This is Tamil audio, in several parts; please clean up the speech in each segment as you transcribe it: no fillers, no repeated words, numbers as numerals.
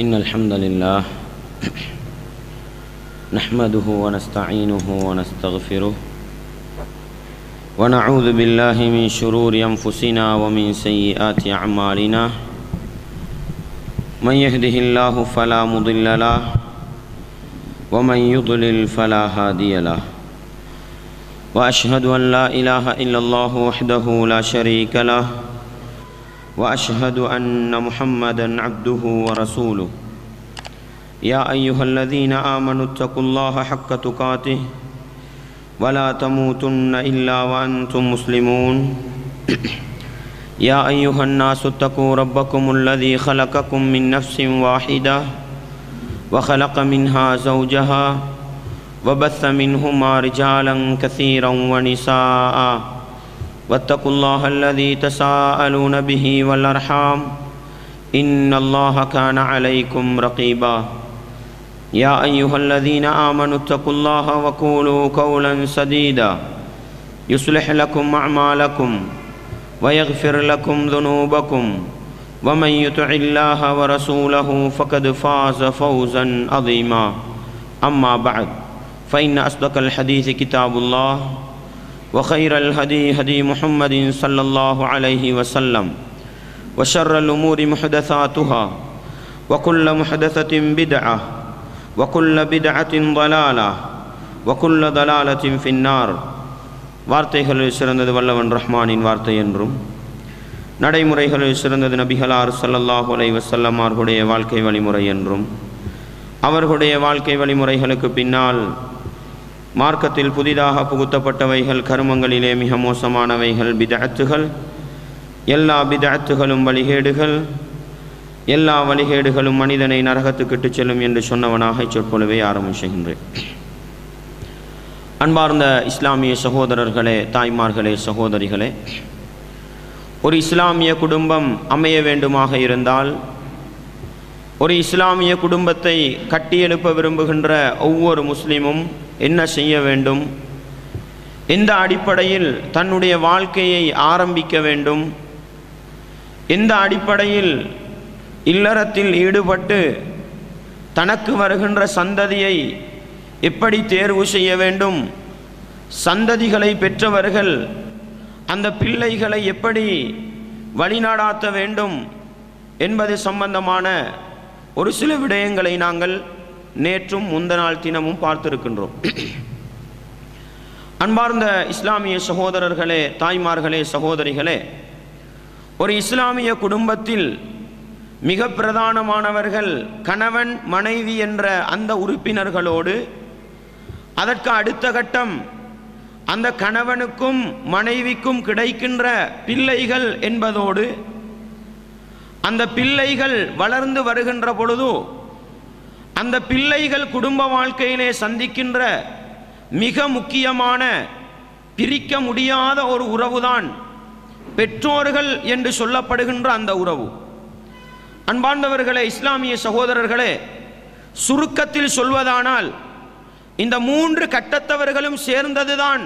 إن الحمد لله نحمده ونستعينه ونستغفره ونعوذ بالله من شرور أنفسنا ومن سيئات أعمالنا من يهده الله فلا مضل له ومن يضلل فلا هادي له وأشهد أن لا إله إلا الله وحده لا شريك له وأشهد أن محمدًا عبده ورسوله يا أيها الذين آمنوا اتقوا الله حق تقاته ولا تموتن إلا وأنتم مسلمون يا أيها الناس اتقوا ربكم الذي خلقكم من نفس واحدة وخلق منها زوجها وبث منهما رجالا كثيرا ونساء واتقوا الله الذي تساءلون به والأرحام إن الله كان عليكم رقيبا يا أيها الذين آمنوا اتقوا الله وقولوا قولا سديدا يصلح لكم أعمالكم ويغفر لكم ذنوبكم ومن يطع الله ورسوله فقد فاز فوزا عظيما أما بعد فإن أصدق الحديث كتاب الله وخير الهدي هدي محمد صلى الله عليه وسلم وشر الأمور محدثاتها وكل محدثة بدعة وكل بدعة ضلالة وكل ضلالة في النار வார்த்தைகளில் சிறந்தது வல்லவன் ரஹ்மானின் வார்த்தை என்றும் நடைமுறைகளில் சிறந்தது நபிகளார் ஸல்லல்லாஹு அலைஹி வஸல்லம் அவர்களுடைய வாழ்க்கை வழிமுறை என்றும் அவர்களுடைய வாழ்க்கை வழிமுறைகளுக்கு பின்னால் மார்க்கத்தில் புதிதாக புகுத்தப்பட்டவைகள் கர்மங்களிலே மிக மோசமானவைகள் பிதஅத்துகள் எல்லா பிதஅத்துகளும் வழிகேடுகள் எல்லா வழிகேடுகளும் மனிதனை நரகத்துக்கு இட்டுச் செல்லும் என்று சொன்னவனாக இச்சொற்பொழுவை ஆரம்பிக்கின்றேன். அன்பார்ந்த இஸ்லாமிய சகோதரர்களே, தாய்மார்களே, சகோதரிகளே, ஒரு இஸ்லாமிய குடும்பம் அமைய வேண்டுமாக இருந்தால், ஒரு இஸ்லாமிய குடும்பத்தை கட்டியெழுப்ப விரும்புகின்ற ஒவ்வொரு முஸ்லீமும் என்ன செய்ய வேண்டும், எந்த அடிப்படையில் தன்னுடைய வாழ்க்கையை ஆரம்பிக்க வேண்டும், எந்த அடிப்படையில் இல்லறத்தில் ஈடுபட்டு தனக்கு வருகின்ற சந்ததியை எப்படி தேர்வு செய்ய வேண்டும், சந்ததிகளை பெற்றவர்கள் அந்த பிள்ளைகளை எப்படி வழிநடாத்த வேண்டும் என்பது சம்பந்தமான ஒரு சில விடயங்களை நாங்கள் நேற்றும் முந்தநாள் தினமும் பார்த்திருக்கின்றோம். அன்பார்ந்த இஸ்லாமிய சகோதரர்களே, தாய்மார்களே, சகோதரிகளே, ஒரு இஸ்லாமிய குடும்பத்தில் மிக பிரதானமானவர்கள் கணவன் மனைவி என்ற அந்த உறுப்பினர்களோடு, அதற்கு அடுத்த கட்டம் அந்த கணவனுக்கும் மனைவிக்கும் கிடைக்கின்ற பிள்ளைகள் என்பதோடு, அந்த பிள்ளைகள் வளர்ந்து வருகின்ற பொழுது அந்த பிள்ளைகள் குடும்ப வாழ்க்கையிலே சந்திக்கின்ற மிக முக்கியமான பிரிக்க முடியாத ஒரு உறவுதான் பெற்றோர்கள் என்று சொல்லப்படுகின்ற அந்த உறவு. அன்பார்ந்தவர்களே, இஸ்லாமிய சகோதரர்களே, சுருக்கத்தில் சொல்வதானால் இந்த மூன்று கட்டத்தவர்களும் சேர்ந்ததுதான்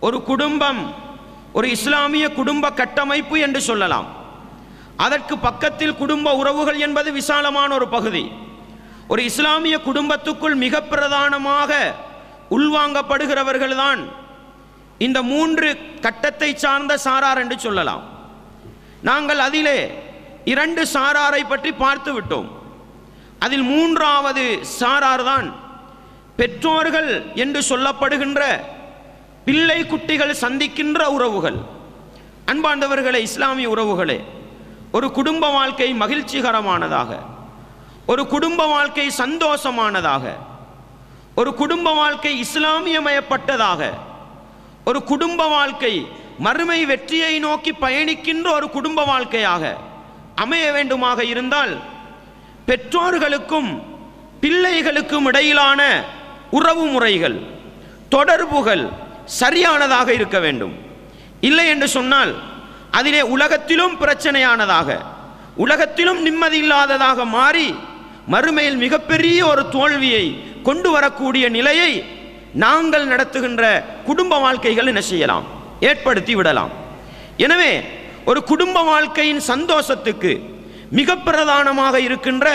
ஒரு குடும்பம், ஒரு இஸ்லாமிய குடும்ப கட்டமைப்பு என்று சொல்லலாம். அதற்கு பக்கத்தில் குடும்ப உறவுகள் என்பது விசாலமான ஒரு பகுதி. ஒரு இஸ்லாமிய குடும்பத்துக்குள் மிக பிரதானமாக உள்வாங்கப்படுகிறவர்கள்தான் இந்த மூன்று கட்டத்தை சார்ந்த சாரார் என்று சொல்லலாம். நாங்கள் அதிலே இரண்டு சாராரை பற்றி பார்த்து விட்டோம். அதில் மூன்றாவது சாரார் தான் பெற்றோர்கள் என்று சொல்லப்படுகின்ற பிள்ளை குட்டிகள் சந்திக்கின்ற உறவுகள். அன்பார்ந்தவர்களே, இஸ்லாமிய உறவுகளே, ஒரு குடும்ப வாழ்க்கை மகிழ்ச்சிகரமானதாக, ஒரு குடும்ப வாழ்க்கை சந்தோஷமானதாக, ஒரு குடும்ப வாழ்க்கை இஸ்லாமியமயப்பட்டதாக, ஒரு குடும்ப வாழ்க்கை மறுமை வெற்றியை நோக்கி பயணிக்கின்ற ஒரு குடும்ப வாழ்க்கையாக அமைய வேண்டுமாக இருந்தால் பெற்றோர்களுக்கும் பிள்ளைகளுக்கும் இடையிலான உறவு முறைகள், தொடர்புகள் சரியானதாக இருக்க வேண்டும். இல்லை என்று சொன்னால் அதிலே உலகத்திலும் பிரச்சனையானதாக, உலகத்திலும் நிம்மதி இல்லாததாக மாறி மறுமையில் மிகப்பெரிய ஒரு தோல்வியை கொண்டு வரக்கூடிய நிலையை நாங்கள் நடத்துகின்ற குடும்ப வாழ்க்கைகள் என்ன செய்யலாம், ஏற்படுத்தி விடலாம். எனவே ஒரு குடும்ப வாழ்க்கையின் சந்தோஷத்துக்கு மிக பிரதானமாக இருக்கின்ற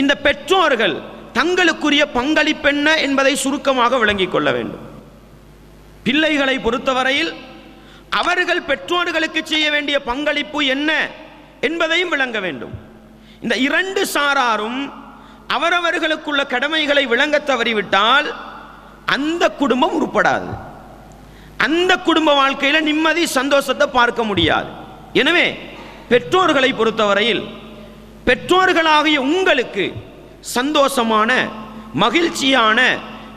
இந்த பெற்றோர்கள் தங்களுக்குரிய பங்களிப்பு என்ன என்பதை சுருக்கமாக விளங்கிக் கொள்ள வேண்டும். பிள்ளைகளை பொறுத்தவரையில் அவர்கள் பெற்றோர்களுக்கு செய்ய வேண்டிய பங்களிப்பு என்ன என்பதையும் விளங்க வேண்டும். இந்த இரண்டு சாராரும் அவரவர்களுக்குள்ள கடமைகளை விளங்க தவறிவிட்டால் அந்த குடும்பம் உருப்படாது. அந்த குடும்ப வாழ்க்கையில் நிம்மதி சந்தோஷத்தை பார்க்க முடியாது. எனவே பெற்றோர்களை பொறுத்தவரையில் பெற்றோர்களாகிய உங்களுக்கு சந்தோஷமான, மகிழ்ச்சியான,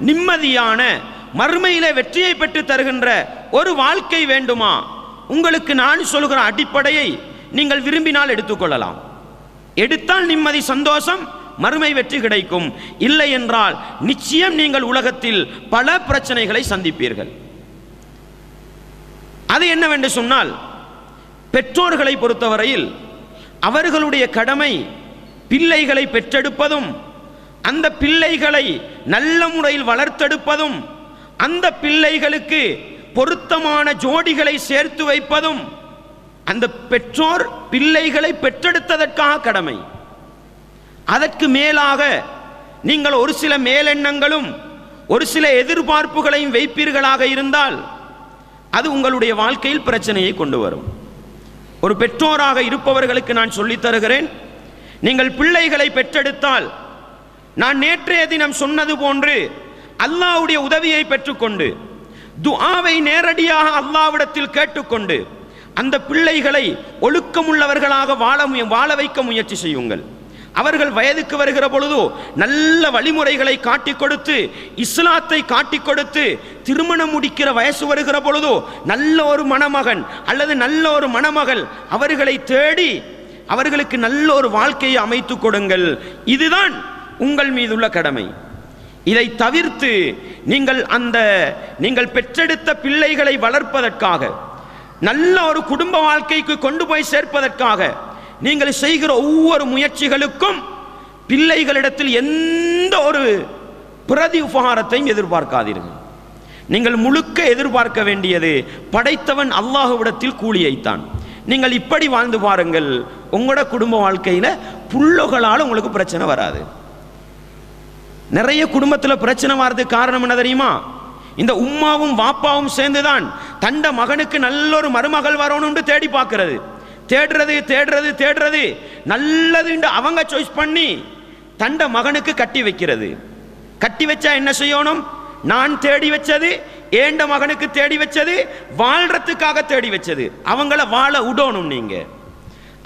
நிம்மதியான, மறுமையிலே வெற்றியை பெற்று தருகின்ற ஒரு வாழ்க்கை வேண்டுமா? உங்களுக்கு நான் சொல்கிற அடிப்படையை நீங்கள் விரும்பினால் எடுத்துக்கொள்ளலாம். எடுத்தால் நிம்மதி, சந்தோஷம், மறுமை வெற்றி கிடைக்கும். இல்லை என்றால் நிச்சயம் நீங்கள் உலகத்தில் பல பிரச்சனைகளை சந்திப்பீர்கள். அது என்னவென்று சொன்னால், பெற்றோர்களை பொறுத்தவரையில் அவர்களுடைய கடமை பிள்ளைகளை பெற்றெடுப்பதும், அந்த பிள்ளைகளை நல்ல முறையில் வளர்த்தெடுப்பதும், அந்த பிள்ளைகளுக்கு பொருத்தமான ஜோடிகளை சேர்த்து வைப்பதும் அந்த பெற்றோர் பிள்ளைகளை பெற்றெடுத்ததற்காக கடமை. அதற்கு மேலாக நீங்கள் ஒரு சில மேலெண்ணங்களும் ஒரு சில எதிர்பார்ப்புகளையும் வைப்பீர்களாக இருந்தால் அது உங்களுடைய வாழ்க்கையில் பிரச்சனையை கொண்டு வரும். ஒரு பெற்றோராக இருப்பவர்களுக்கு நான் சொல்லித் தருகிறேன், நீங்கள் பிள்ளைகளை பெற்றெடுத்தால் நான் நேற்றைய தினம் சொன்னது போன்று அல்லாஹ்வுடைய உதவியை பெற்றுக்கொண்டு துஆவை நேரடியாக அல்லாஹ்விடத்தில் கேட்டுக்கொண்டு அந்த பிள்ளைகளை ஒழுக்கமுள்ளவர்களாக வாழ வைக்க முயற்சி செய்யுங்கள். அவர்கள் வயதுக்கு வருகிற பொழுதோ நல்ல வழிமுறைகளை காட்டிக் கொடுத்து, இஸ்லாத்தை காட்டிக் கொடுத்து, திருமணம் முடிக்கிற வயசு வருகிற பொழுதோ நல்ல ஒரு மணமகன் அல்லது நல்ல ஒரு மணமகள் அவர்களை தேடி அவர்களுக்கு நல்ல ஒரு வாழ்க்கையை அமைத்து கொடுங்கள். இதுதான் உங்கள் மீதுள்ள கடமை. இதை தவிர்த்து நீங்கள் பெற்றெடுத்த பிள்ளைகளை வளர்ப்பதற்காக, நல்ல ஒரு குடும்ப வாழ்க்கைக்கு கொண்டு போய் சேர்ப்பதற்காக நீங்கள் செய்கிற ஒவ்வொரு முயற்சிகளுக்கும் பிள்ளைகளிடத்தில் எந்த ஒரு பிரதி உபகாரத்தையும் எதிர்பார்க்காதீர்கள். நீங்கள் முழுக்க எதிர்பார்க்க வேண்டியது படைத்தவன் அல்லாஹ்விடத்தில் கூலியைத்தான். நீங்கள் இப்படி வாழ்ந்து பாருங்கள், உங்களோட குடும்ப வாழ்க்கையில் புள்ளகளால் உங்களுக்கு பிரச்சனை வராது. நிறைய குடும்பத்தில் பிரச்சனை வர்றதுக்கு காரணம் என்ன தெரியுமா? இந்த உம்மாவும் வாப்பாவும் சேர்ந்துதான் தண்ட மகனுக்கு நல்ல ஒரு மருமகள் வரணும்னு தேடி பார்க்கிறது. தேடுறது நல்லது அவங்க சாய்ஸ் பண்ணி தண்ட மகனுக்கு கட்டி வைக்கிறது. கட்டி வச்சா என்ன செய்யணும்? நான் தேடி வச்சது, ஏண்ட மகனுக்கு தேடி வச்சது, வாழ்றதுக்காக தேடி வச்சது. அவங்கள வாழ விடணும். நீங்க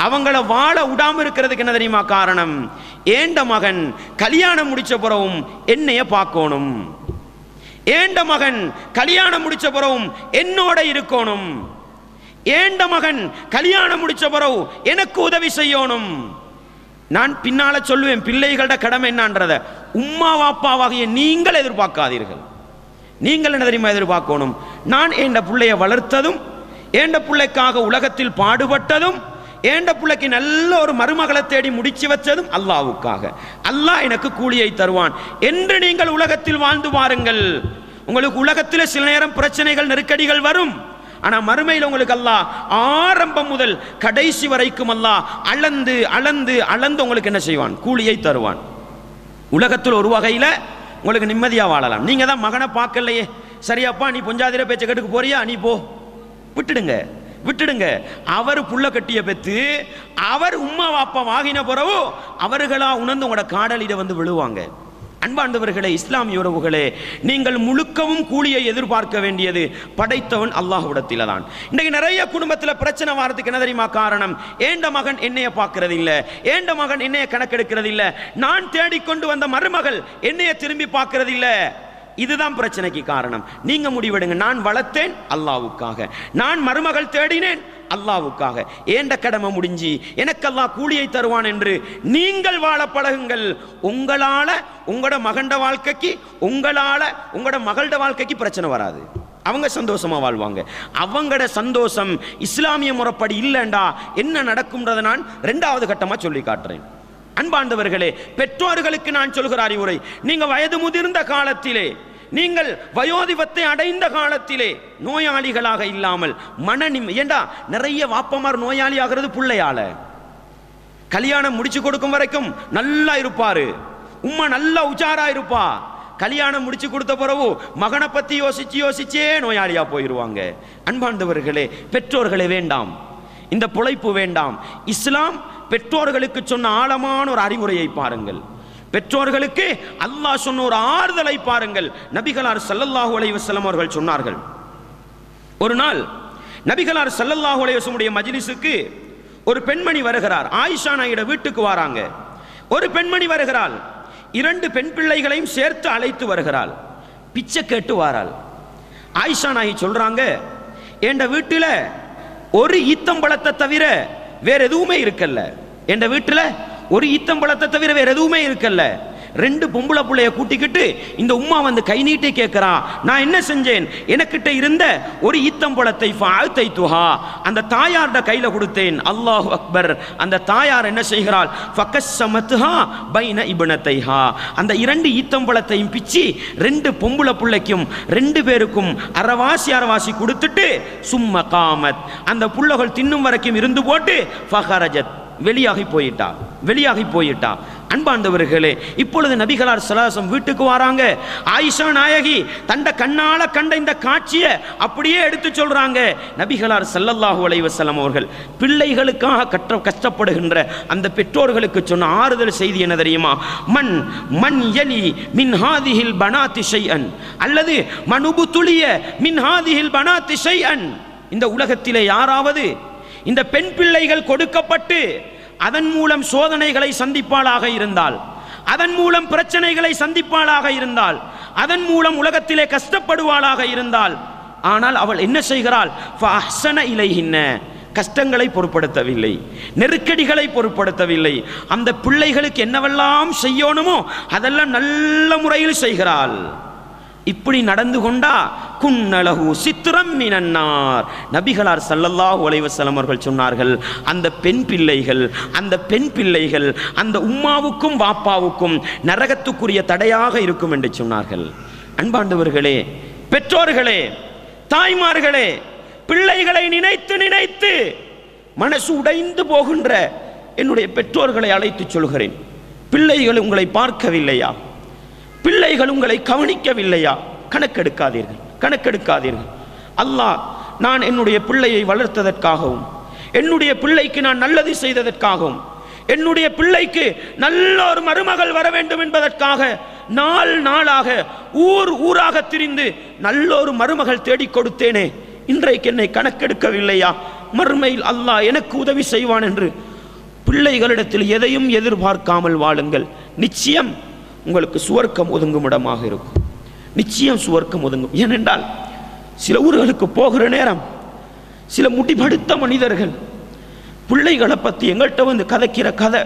அவங்கள வாழ விடாம இருக்கிறதுக்கு என்ன தெரியுமா காரணம்? ஏண்ட மகன் கல்யாணம் முடிச்ச பிறகும் என்னைய பார்க்கணும், ஏண்ட மகன் கல்யாணம் முடிச்ச பிறகும் என்னோட இருக்கணும், ஏண்ட மகன் கல்யாணம் முடிச்ச பிறகு எனக்கு உதவி செய்யணும். நான் பின்னால சொல்லுவேன் பிள்ளைகளோட கடமை என்னன்றத. உம்மா வாப்பாவாகிய நீங்கள் எதிர்பார்க்காதீர்கள். நீங்கள் என்ன தெரியுமா எதிர்பார்க்கணும்? நான் ஏண்ட பிள்ளைய வளர்த்ததும், ஏண்ட பிள்ளைக்காக உலகத்தில் பாடுபட்டதும், ஏண்ட பிள்ளைக்கு நல்ல ஒரு மருமகளை தேடி முடிச்சு வச்சதும் அல்லாஹ்வுக்காக. அல்லாஹ் எனக்கு கூலியை தருவான் என்று நீங்கள் உலகத்தில் வாழ்ந்து பாருங்கள். உங்களுக்கு உலகத்தில் சில நேரம் பிரச்சனைகள், நெருக்கடிகள் வரும். ஆனா மறுமையில் உங்களுக்கு அல்லாஹ் ஆரம்பம் முதல் கடைசி வரைக்கும் அல்லாஹ் அளந்து அளந்து அளந்து உங்களுக்கு என்ன செய்வான்? கூலியை தருவான். உலகத்தில் ஒரு வகையில் உங்களுக்கு நிம்மதியாக வாழலாம். நீங்க தான் மகனை பார்க்கலையே, சரியாப்பா நீ பொஞ்சாதிர பேச்ச கேட்டுக்கு போறியா, நீ போ, விட்டுடுங்க. அவர் புள்ள கட்டிய பெற்று அவர் உம்மா வாப்பா வாகின பிறகு அவர்களா உணர்ந்து உங்களோட காடலிட வந்து விழுவாங்க. அன்பாண்டவர்களே, இஸ்லாமிய உறவுகளே, நீங்கள் முழுக்கவும் கூலியை எதிர்பார்க்க வேண்டியது படைத்தவன் அல்லாஹ்விடத்தில் தான். இன்றைக்கு நிறைய குடும்பத்தில் பிரச்சனை வரதுக்கு என்ன தெரியுமா காரணம்? ஏண்ட மகன் என்னைய பார்க்கறது இல்லை, ஏண்ட மகன் என்னைய கணக்கெடுக்கிறது இல்லை, நான் தேடிக்கொண்டு வந்த மருமகள் என்னைய திரும்பி பார்க்கறது இல்லை. இதுதான் பிரச்சனைக்கு காரணம். நீங்க முடிவெடுங்க. நான் வளர்த்தேன் அல்லாஹ்வுக்காக, நான் மருமகள் தேடினேன் அல்லாஹ்வுக்காக, ஏண்ட கடமை முடிஞ்சு எனக்கு அல்லாஹ் கூலியை தருவான் என்று நீங்கள் வாழ பழகுங்கள். உங்களால உங்களோட மகண்ட வாழ்க்கைக்கு, உங்களால உங்களோட மகளோட வாழ்க்கைக்கு பிரச்சனை வராது. அவங்க சந்தோஷமா வாழ்வாங்க. அவங்களோட சந்தோஷம் இஸ்லாமிய முறைப்படி இல்லைண்டா என்ன நடக்கும்ன்றதை நான் 2வது கட்டமா சொல்லி காட்டுறேன். அன்பாண்டவர்களே, பெற்றோர்களுக்கு நான் சொல்கிற அறிவுரை, நீங்க வயது முதிர்ந்த காலத்திலே, நீங்கள் வயோதிபத்தை அடைந்த காலத்திலே நோயாளிகளாக இல்லாமல் ஏண்டா நிறைய வாப்பமார் நோயாளி ஆகிறது பிள்ளையால. கல்யாணம் முடிச்சு கொடுக்கும் வரைக்கும் நல்லா இருப்பாரு, உம்மா நல்லா உஜாரா இருப்பா. கல்யாணம் முடிச்சு கொடுத்த பிறகு மகனை பத்தி யோசிச்சே நோயாளியா போயிருவாங்க. அன்பார்ந்தவர்களே, பெற்றோர்களே வேண்டாம், இந்த பொழைப்பு வேண்டாம். இஸ்லாம் பெற்றோர்களுக்கு சொன்ன ஆழமான ஒரு அறிவுரையை பாருங்கள். பெற்றோர்களுக்கு அல்லாஹ் சொன்ன ஒரு ஆறுதலை பாருங்கள். நபிகளார் ஸல்லல்லாஹு அலைஹி வஸல்லம் அவர்கள் சொன்னார்கள், ஒரு நாள் நபிகளார் ஸல்லல்லாஹு அலைஹி வஸல்லம் மஜ்லிஸுக்கு ஒரு பெண்மணி வருகிறார். ஆயிஷா நாயிட வீட்டுக்கு வராங்க. ஒரு பெண்மணி வருகிறாள், 2 பெண் பிள்ளைகளையும் சேர்த்து அழைத்து வருகிறாள். பிச்சை கேட்டு வாராள். ஆயிஷா நாயி சொல்றாங்க, என் வீட்டில் ஒரு ஈத்தம்பழத்தை தவிர வேற எதுவுமே இருக்கல்ல, என் வீட்டில் ஒரு ஈத்தம்பழத்தை தவிர வேற எதுவுமே இருக்கல்ல. 2 பொம்பளை பிள்ளைய கூட்டிக்கிட்டு இந்த உம்மா வந்து கை நீட்டி கேட்கிறா, நான் என்ன செஞ்சேன்? எனக்கிட்ட இருந்த ஒரு ஈத்தம்பழத்தை அந்த தாயார்ட கையில கொடுத்தேன். அல்லாஹு அக்பர். அந்த தாயார் என்ன செய்கிறாள்? அந்த 2 ஈத்தம்பழத்தையும் பிச்சு 2 பொம்பளை பிள்ளைக்கும் 2 பேருக்கும் அரவாசி கொடுத்துட்டு சும்மா காமத், அந்த புள்ளகள் தின்னும் வரைக்கும் இருந்து போட்டு ஃபஹரஜத், வெளியாகி போயிட்டா. அன்பார்ந்தவர்களே, இப்பொழுது நபிகளார் ஸல்லல்லாஹு வீட்டுக்கு வராங்க. ஆயிஷா நாயகி தண்ட கண்ணால கண்ட இந்த காட்சியை அப்படியே எடுத்து சொல்றாங்க. நபிகளார் ஸல்லல்லாஹு அலைஹி வஸல்லம் அவர்கள் பிள்ளைகளுக்காக கஷ்டப்படுகின்ற அந்த பெற்றோர்களுக்கு சொன்ன ஆறுதல் செய்தி என்ன தெரியுமா? மன் யலி மின் ஹாதிஹில் பனாத்தி ஷைஅன் அல்லது மனுபுதுலிய மின் ஹாதிஹில் பனாத்தி ஷைஅன். இந்த உலகத்திலே யாராவது இந்த பெண் பிள்ளைகள் கொடுக்கப்பட்டு அதன் மூலம் சோதனைகளை சந்திப்பாளாக இருந்தால், அதன் மூலம் பிரச்சனைகளை சந்திப்பாளாக இருந்தால், அதன் மூலம் உலகத்திலே கஷ்டப்படுவாளாக இருந்தால், ஆனால் அவள் என்ன செய்கிறாள்? ஃபஅஹ்ஸன இலைஹின்ன, கஷ்டங்களை பொருட்படுத்தவில்லை, நெருக்கடிகளை பொருட்படுத்தவில்லை. அந்த பிள்ளைகளுக்கு என்னவெல்லாம் செய்யணுமோ அதெல்லாம் நல்ல முறையில் செய்கிறாள். இப்படி நடந்து கொண்டா குன்னலஹு சித்ரம் மினன்னார். நபிகளார் ஸல்லல்லாஹு அலைஹி வஸல்லம் அவர்கள் சொன்னார்கள், அந்த பெண் பிள்ளைகள் அந்த உம்மாவுக்கும் வாப்பாவுக்கும் நரகத்துக்குரிய தடையாக இருக்கும் என்று சொன்னார்கள். அன்பாண்டவர்களே, பெற்றோர்களே, தாய்மார்களே, பிள்ளைகளை நினைத்து மனசு உடைந்து போகின்ற என்னுடைய பெற்றோர்களை அழைத்து சொல்கிறேன், பிள்ளைகள் உங்களை பார்க்கவில்லையா? பிள்ளைகள் உங்களை கவனிக்கவில்லையா? கணக்கெடுக்காதீர்கள். அல்லாஹ் நான் என்னுடைய பிள்ளையை வளர்த்ததற்காகவும், என்னுடைய பிள்ளைக்கு நான் நல்லது செய்ததற்காகவும், என்னுடைய பிள்ளைக்கு நல்ல ஒரு மருமகள் வர வேண்டும் என்பதற்காக நாளாக ஊராக திரிந்து நல்ல ஒரு மருமகள் தேடிக் கொடுத்தேனே, இன்றைக்கு என்னை கணக்கெடுக்கவில்லையா? மறுமையில் அல்லாஹ் எனக்கு உதவி செய்வான் என்று பிள்ளைகளிடத்தில் எதையும் எதிர்பார்க்காமல் வாழுங்கள். நிச்சயம் உங்களுக்கு சுவர்க்கம் ஒதுங்கும் இடமாக இருக்கும். நிச்சயம் சுவர்க்கம் ஒதுங்கும். ஏனென்றால் சில ஊர்களுக்கு போகிற நேரம் சில முடிவெடுத்த மனிதர்கள் பிள்ளைகளை பற்றி எங்கள்கிட்ட வந்து கதைக்கிற கதை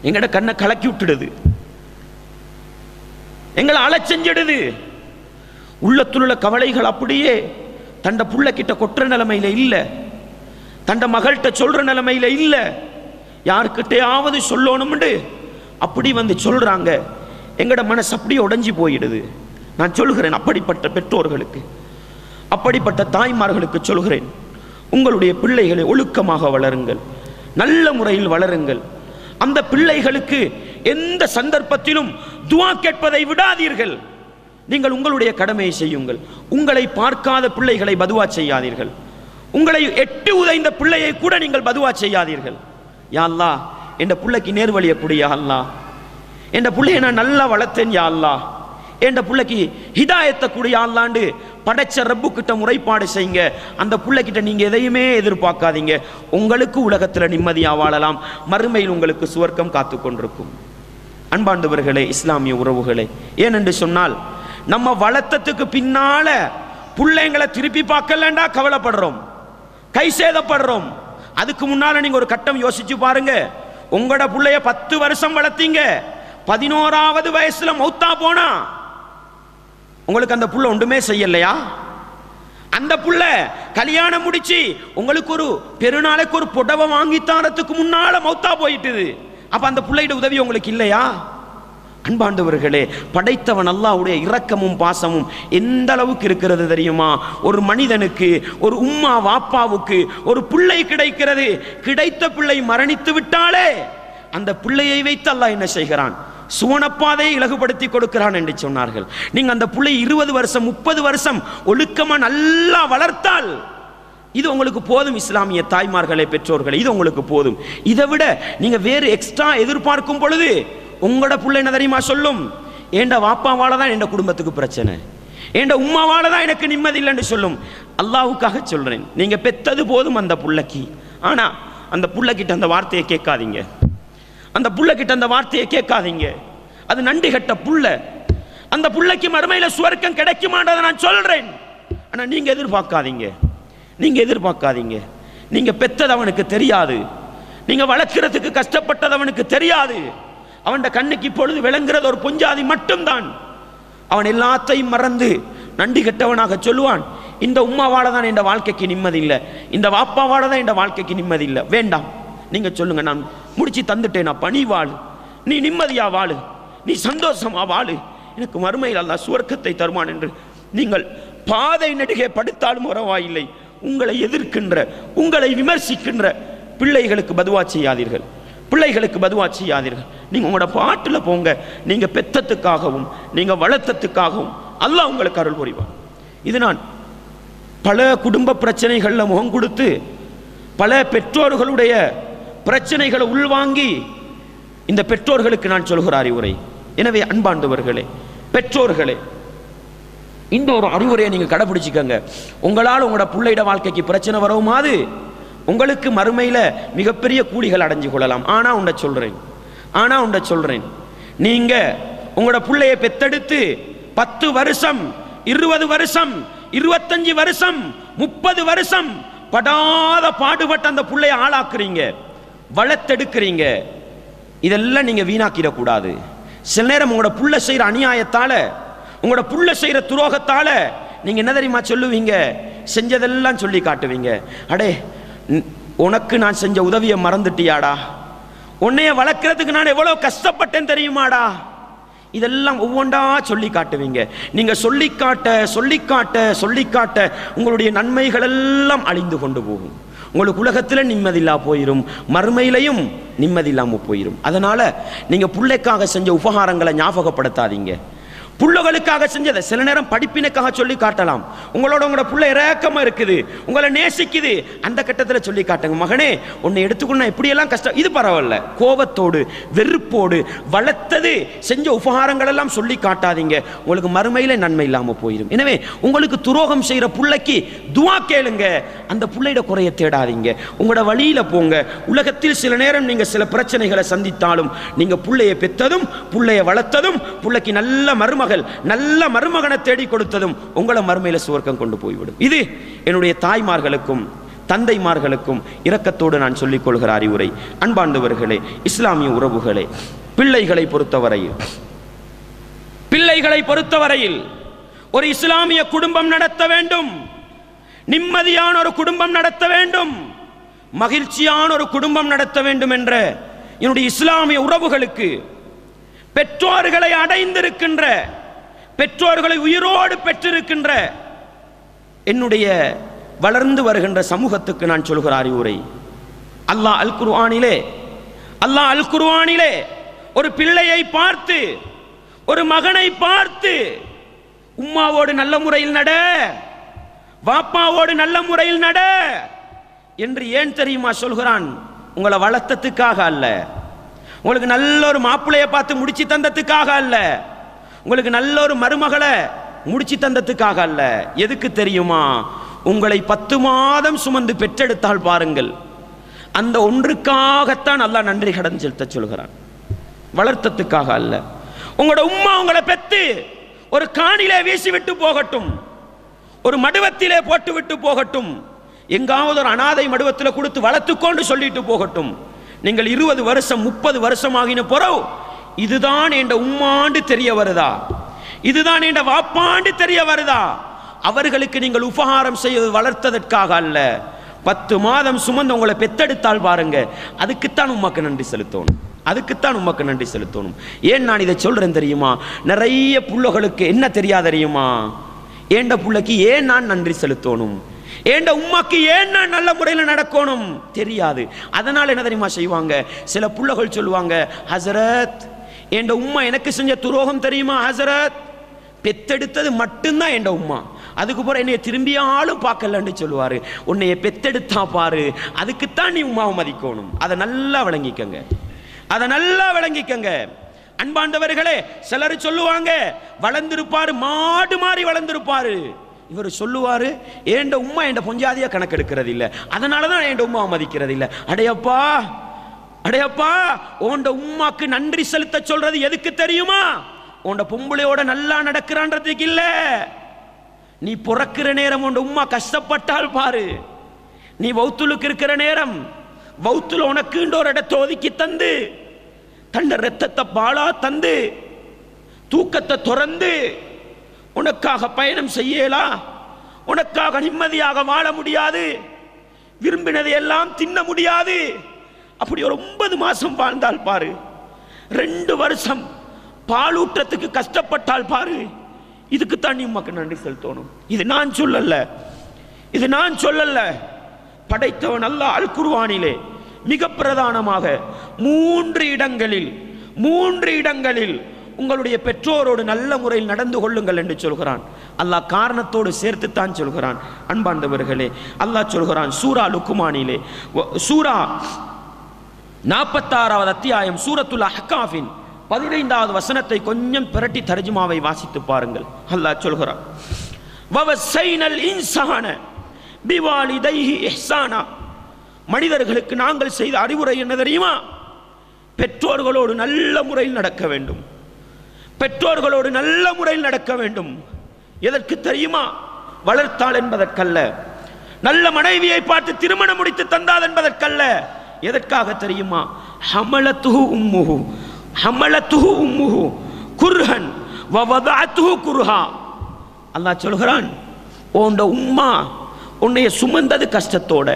எங்கட கண்ணை கலக்கி விட்டுடுது, எங்களை அலச்செஞ்சிடுது. உள்ளத்துள்ள கவலைகள் அப்படியே தண்ட புள்ள கிட்ட கொட்டுற நிலைமையில இல்லை, தண்ட மகள்கிட்ட சொல்ற நிலைமையில இல்லை, யாருக்கிட்டையாவது சொல்லணும்னு அப்படி வந்து சொல்றாங்க. எங்கட மனசு அப்படியே உடைஞ்சி போயிடுது. நான் சொல்கிறேன், அப்படிப்பட்ட பெற்றோர்களுக்கு, அப்படிப்பட்ட தாய்மார்களுக்கு சொல்கிறேன், உங்களுடைய பிள்ளைகளை ஒழுக்கமாக வளருங்கள், நல்ல முறையில் வளருங்கள். அந்த பிள்ளைகளுக்கு எந்த சந்தர்ப்பத்திலும் துஆ கேட்பதை விடாதீர்கள். நீங்கள் உங்களுடைய கடமையை செய்யுங்கள். உங்களை பார்க்காத பிள்ளைகளை பதுவா செய்யாதீர்கள். உங்களை எட்டு உதைந்த பிள்ளையை கூட நீங்கள் பதுவா செய்யாதீர்கள். யா அல்லாஹ், என் பிள்ளைக்கு நேர்வழிய கொடு யா அல்லாஹ், என் பிள்ளையை நான் நல்லா வளர்த்தேன் யா அல்லாஹ், என் பிள்ளைக்கு ஹிதாயத்தை கொடு யா அல்லாஹ்னு படைச்ச ரப்பு கிட்ட முறைப்பாடு செய்யுங்க. அந்த பிள்ளைகிட்ட நீங்க எதையுமே எதிர்பார்க்காதீங்க. உங்களுக்கு உலகத்தில் நிம்மதியா வாழலாம், மறுமையில் உங்களுக்கு சுவர்க்கம் காத்து கொண்டிருக்கும். அன்பாண்டவர்களே, இஸ்லாமிய உறவுகளே, ஏனென்று சொன்னால் நம்ம வளர்த்ததுக்கு பின்னால பிள்ளைங்களை திருப்பி பார்க்கலண்டா கவலைப்படுறோம், கை சேதப்படுறோம். அதுக்கு முன்னால நீங்க ஒரு கட்டம் யோசிச்சு பாருங்க. உங்களோட பிள்ளைய 10 வருஷம் வளர்த்தீங்க, 11வது வயசுல மௌத்தா போனா உங்களுக்கு அந்த புள்ள ஒன்றுமே செய்யலையா? அந்த புள்ள கல்யாணம் முடிச்சு உங்களுக்கு ஒரு பெருநாளைக்கு ஒரு புடவை வாங்கி தாரத்துக்கு முன்னால மௌத்தா போயிட்டுது. அப்ப அந்த புள்ளையோட உதவி உங்களுக்கு இல்லையா? அன்பாண்டவர்களே, படைத்தவன் அல்லாஹ்வுடைய இரக்கமும் பாசமும் எந்த அளவுக்கு இருக்கிறது தெரியுமா? ஒரு மனிதனுக்கு, ஒரு உம்மா வாப்பாவுக்கு ஒரு பிள்ளை கிடைக்கிறது. கிடைத்த பிள்ளை மரணித்து விட்டாலே அந்த பிள்ளையை வைத்து அல்லாஹ் என்ன செய்கிறான்? சுவனப்பாதையை இலகுபடுத்தி கொடுக்கிறான் என்று சொன்னார்கள். நீங்க அந்த பிள்ளை 20 வருஷம் 30 வருஷம் ஒழுக்கமா நல்லா வளர்த்தால் இது உங்களுக்கு போதும். இஸ்லாமிய தாய்மார்களே, பெற்றோர்களே, இது உங்களுக்கு போதும். இதை விட நீங்க வேறு எக்ஸ்ட்ரா எதிர்பார்க்கும் பொழுது உங்களோட பிள்ளை என்ன தெரியுமா சொல்லும்? ஏண்ட வாப்பாவால தான் என் குடும்பத்துக்கு பிரச்சனை, ஏண்ட உம்மாவால தான் எனக்கு நிம்மதி இல்லைன்னு சொல்லும். அல்லாஹ்வுக்காக சொல்றேன், நீங்க பெத்தது போதும் அந்த புள்ளைக்கு. ஆனா அந்த புள்ளைகிட்ட அந்த வார்த்தையை கேட்காதீங்க, அந்த புள்ளைகிட்ட அந்த வார்த்தையை கேட்காதீங்க. அது நன்றி கட்ட புள்ள. அந்த புள்ளைக்கு மறுமையில சுவர்க்கம் கிடைக்குமான்றதை நான் சொல்றேன். ஆனா நீங்க எதிர்பார்க்காதீங்க, நீங்க எதிர்பார்க்காதீங்க. நீங்க பெத்தது அவனுக்கு தெரியாது, நீங்க வளர்க்கிறதுக்கு கஷ்டப்பட்டது அவனுக்கு தெரியாது. அவன் கண்ணுக்கு இப்பொழுது விளங்குறது ஒரு பொஞ்சாதி மட்டும்தான். அவன் எல்லாத்தையும் மறந்து நன்றி கெட்டவனாக சொல்லுவான், இந்த உம்மாவால தான் என் வாழ்க்கைக்கு நிம்மதி இல்லை, இந்த வாப்பாவால தான் என் வாழ்க்கைக்கு நிம்மதி இல்லை. வேண்டாம், நீங்க சொல்லுங்க, நான் முடிச்சு தந்துட்டேன் அப்பா, நீ வாழு, நீ நிம்மதியா வாழு, நீ சந்தோஷமா வாழு, எனக்கு மறுமையில் அல்லாஹ் சுவர்க்கத்தை தருவான் என்று நீங்கள் பாதை நெடுகே படுத்தாலும் பரவாயில்லை. உங்களை எதிர்க்கின்ற, உங்களை விமர்சிக்கின்ற பிள்ளைகளுக்கு பதுவா செய்யாதீர்கள், பிள்ளைகளுக்கு பதுவா செய்யாதீர்கள். நீங்க உங்களோட பாட்டில் போங்க. நீங்க பெத்தத்துக்காகவும் நீங்க வளர்த்தத்துக்காகவும் அல்லாஹ் உங்களுக்கு அருள் புரிவான். இது நான் பல குடும்ப பிரச்சனைகள்ல முகம் கொடுத்து பல பெற்றோர்களுடைய பிரச்சனைகளை உள்வாங்கி இந்த பெற்றோர்களுக்கு நான் சொல்கிற அறிவுரை. எனவே அன்பாண்டவர்களே, பெற்றோர்களே, இந்த ஒரு அறிவுரையை நீங்க கடைபிடிச்சுக்கங்க. உங்களால் உங்களோட பிள்ளைட வாழ்க்கைக்கு பிரச்சனை வரவுமாது உங்களுக்கு மறுமையில மிகப்பெரிய கூலிகள் அடைஞ்சு கொள்ளலாம். ஆனா உண்ட சொல்றேன், நீங்க உங்களோட பிள்ளையை பெத்தெடுத்து 10 வருஷம் 20 வருஷம் 25 வருஷம் 30 வருஷம் படாத பாடுபட்ட அந்த பிள்ளையை ஆளாக்குறீங்க, வளர்த்தெடுக்கிறீங்க. இதெல்லாம் நீங்க வீணாக்கிடக்கூடாது. சில நேரம் உங்களோட புள்ள செய்யற அநியாயத்தால, உங்களோட புள்ள செய்யற துரோகத்தால நீங்க என்ன தெரியுமா சொல்லுவீங்க? செஞ்சதெல்லாம் சொல்லி காட்டுவீங்க. அடே, உனக்கு நான் செஞ்ச உதவியை மறந்துட்டியாடா, உன்னைய வளர்க்கறதுக்கு நான் எவ்வளவு கஷ்டப்பட்டேன் தெரியுமாடா, இதெல்லாம் ஒவ்வொன்றா சொல்லி காட்டுவீங்க. நீங்க சொல்லிக்காட்ட உங்களுடைய நன்மைகள் எல்லாம் அழிந்து கொண்டு போகும். உங்களுக்கு உலகத்தில் நிம்மதியில்லா போயிடும், மறுமையிலையும் நிம்மதி இல்லாமல் போயிடும். அதனால நீங்க பிள்ளைக்காக செஞ்ச உபகாரங்களை ஞாபகப்படுத்தாதீங்க. புள்ளகளுக்காக செஞ்சதை சில நேரம் படிப்பினைக்காக சொல்லி காட்டலாம். உங்களோட புள்ள இறக்கமா இருக்குது, உங்களை நேசிக்குது, அந்த கட்டத்தில் சொல்லி காட்டுங்க. மகனே, உன்னை எடுத்துக்கொண்டு எப்படியெல்லாம் கஷ்டம், இது பரவாயில்ல. கோபத்தோடு வெறுப்போடு வளர்த்தது செஞ்ச உபகாரங்கள் எல்லாம் சொல்லி காட்டாதீங்க. உங்களுக்கு மறுமையில நன்மை இல்லாமல் போயிடும். எனவே உங்களுக்கு துரோகம் செய்யற புள்ளைக்கு துவா கேளுங்க, அந்த புள்ளையோட குறைய தேடாதீங்க, உங்களோட வழியில போங்க. உலகத்தில் சில நேரம் நீங்க சில பிரச்சனைகளை சந்தித்தாலும் நீங்க புள்ளையை பெற்றதும் புள்ளையை வளர்த்ததும் புள்ளைக்கு நல்ல மருமகனை தேடி கொடுத்ததும் உங்களை மறுமையில சுவர்க்கம் கொண்டு போய்விடும். இது என்னுடைய தாய்மார்களுக்கும் தந்தைமார்களுக்கும் இரக்கத்தோடு நான் சொல்லிக் கொள்கிற அறிவுரை. அன்பார்ந்தவர்களே, இஸ்லாமிய உறவுகளே, பிள்ளைகளை பொறுத்தவரையில் ஒரு இஸ்லாமிய குடும்பம் நடத்த வேண்டும், நிம்மதியான ஒரு குடும்பம் நடத்த வேண்டும், மகிழ்ச்சியான ஒரு குடும்பம் நடத்த வேண்டும் என்ற என்னுடைய இஸ்லாமிய உறவுகளுக்கு, பெற்றோர்களை அடைந்திருக்கின்ற, பெற்றோர்களை உயிரோடு பெற்றிருக்கின்ற என்னுடைய வளர்ந்து வருகின்ற சமூகத்துக்கு நான் சொல்கிற அறிவுரை. அல்லாஹ் அல் குர்ஆனிலே ஒரு பிள்ளையை பார்த்து, ஒரு மகனை பார்த்து, உம்மாவோடு நல்ல முறையில் நட, வாப்பாவோடு நல்ல முறையில் நட என்று ஏன் தெரியுமா சொல்கிறான்? உங்களை வளர்த்ததுக்காக அல்ல, உங்களுக்கு நல்ல ஒரு மாப்பிள்ளையை பார்த்து முடிச்சு தந்ததுக்காக அல்ல, உங்களுக்கு நல்ல ஒரு மருமகளை முடிச்சு தந்ததுக்காக அல்ல. எதுக்கு தெரியுமா? உங்களை 10 மாதம் சுமந்து பெற்றெடுத்தால் பாருங்கள், அந்த ஒன்றுக்காகத்தான் அல்லாஹ் நன்றி கடன் செலுத்த சொல்கிறான், வளர்த்ததுக்காக அல்ல. உங்களோட உம்மா உங்களை பெத்து ஒரு காணிலே வீசி விட்டு போகட்டும், ஒரு மடுவத்திலே போட்டு விட்டு போகட்டும், எங்காவது ஒரு அனாதை மடுவத்தில் கொடுத்து வளர்த்துக்கொண்டு சொல்லிட்டு போகட்டும். நீங்கள் 20 வருஷம் 30 வருஷம் ஆகின பிறகு இதுதான் என்ற உம்மாண்டு தெரிய வருதா, இதுதான் என்ற வாப்பாண்டு தெரிய வருதா? அவர்களுக்கு நீங்கள் உபகாரம் செய்ய வளர்த்ததற்காக அல்ல, 10 மாதம் சுமந்து உங்களை பெத்தெடுத்தால் பாருங்க, அதுக்குத்தான் உம்மாக்கு நன்றி செலுத்தணும். அதுக்குத்தான் உமக்கு நன்றி செலுத்தணும். ஏன் நான் இதை சொல்றேன் தெரியுமா? நிறைய புள்ளகளுக்கு என்ன தெரியாது தெரியுமா? ஏண்ட புள்ளைக்கு ஏன் நான் நன்றி செலுத்தணும், ஏண்ட உம்மாக்கு ஏன் நான் நல்ல முறையில் நடக்கணும் தெரியாது. அதனால என்ன தெரியுமா செய்வாங்க? சில புள்ளகள் சொல்லுவாங்க, ஹசரத் ஏண்ட உம்மா எனக்கு செஞ்ச துரோகம் தெரியுமா ஹசரத், பெத்தெடுத்தது மட்டும்தான் என் உம்மா, அதுக்கு போற என்னைய திரும்பியாலும் பார்க்கலன்னு சொல்லுவாரு. உன்னைய பெத்தெடுத்தா பாரு, அதுக்குத்தான் நீ உம்மாவை மதிக்கணும். அதை நல்லா விளங்கிக்கங்க, அதை நல்லா விளங்கிக்கங்க. அன்பாண்டவர்களே, சிலர் சொல்லுவாங்க வளர்ந்திருப்பாரு, மாடு மாறி வளர்ந்திருப்பாரு. இவர் சொல்லுவாரு, ஏண்ட உம்மா என் பொஞ்சாதியா கணக்கெடுக்கிறது இல்லை, அதனாலதான் என் உம்மாவை மதிக்கிறது இல்லை. அடையப்பா அடையப்பா, உண்ட உம்மாக்கு நன்றி செலுத்த சொல்றது எதுக்கு தெரியுமா? உண்ட பொம்பளையோட நல்லா நடக்கிறான்றதுக்கு இல்ல. நீ பிறக்கிற நேரம் உண்ட உம்மா கஷ்டப்பட்டால் பாரு, நீ வௌத்துலுக்கு இருக்கிற நேரம் வௌத்துல உனக்கு ஒரு இடத்தை ஒதுக்கி தந்து, தண்ட ரத்தத்தை பாலா தந்து, தூக்கத்தை துறந்து உனக்காக பயணம் செய்யலா, உனக்காக நிம்மதியாக வாழ முடியாது, விரும்பினதை எல்லாம் தின்ன முடியாது. அப்படி ஒரு 9 மாசம் வாழ்ந்தால் பாரு, 2 வருஷம் பாலூட்டத்துக்கு கஷ்டப்பட்டால் பாரு, இதுக்குத்தான் நீ உமக்கு நன்றி செலுத்தணும். இது நான் சொல்லல, இது நான் சொல்லல. படைத்தவன் அல்லாஹ் அல் குர்ஆனிலே மிக பிரதானமாக 3 இடங்களில் உங்களுடைய பெற்றோரோடு நல்ல முறையில் நடந்து கொள்ளுங்கள் என்று சொல்கிறான். அல்லாஹ் காரணத்தோடு சேர்த்துத்தான் சொல்கிறான். அன்பார்ந்தவர்களே, அல்லாஹ் சொல்கிறான் சூரா லுக்மானிலே, சூரா 46வது அத்தியாயம் சூரத்துல் அஹ்காஃபின் 15வது வசனத்தை கொஞ்சம் பிரட்டி தர்ஜுமாவை வாசித்து பாருங்கள். அல்லாஹ் சொல்கிறான், வவஸைனல் இன்சான பிவாலிதைஹி இஹ்சானா, மனிதர்களுக்கு நாங்கள் செய்த அறிவுரை என்ன தெரியுமா? பெற்றோர்களோடு நல்ல முறையில் நடக்க வேண்டும், பெற்றோர்களோடு நல்ல முறையில் நடக்க வேண்டும். எதற்கு தெரியுமா? வளர்த்தாள் என்பதற்கல்ல, நல்ல மனைவியை பார்த்து திருமணம் முடித்து தந்தாள் என்பதற்கல்ல. எதற்காக தெரியுமா? ஹமலத்துஹு உம்முஹு குர்ஹன் வவதஅத்துஹு குர்ஹா. அல்லாஹ் சொல்கிறான், உன்ட உம்மா உன்னைய சுமந்தது கஷ்டத்தோட,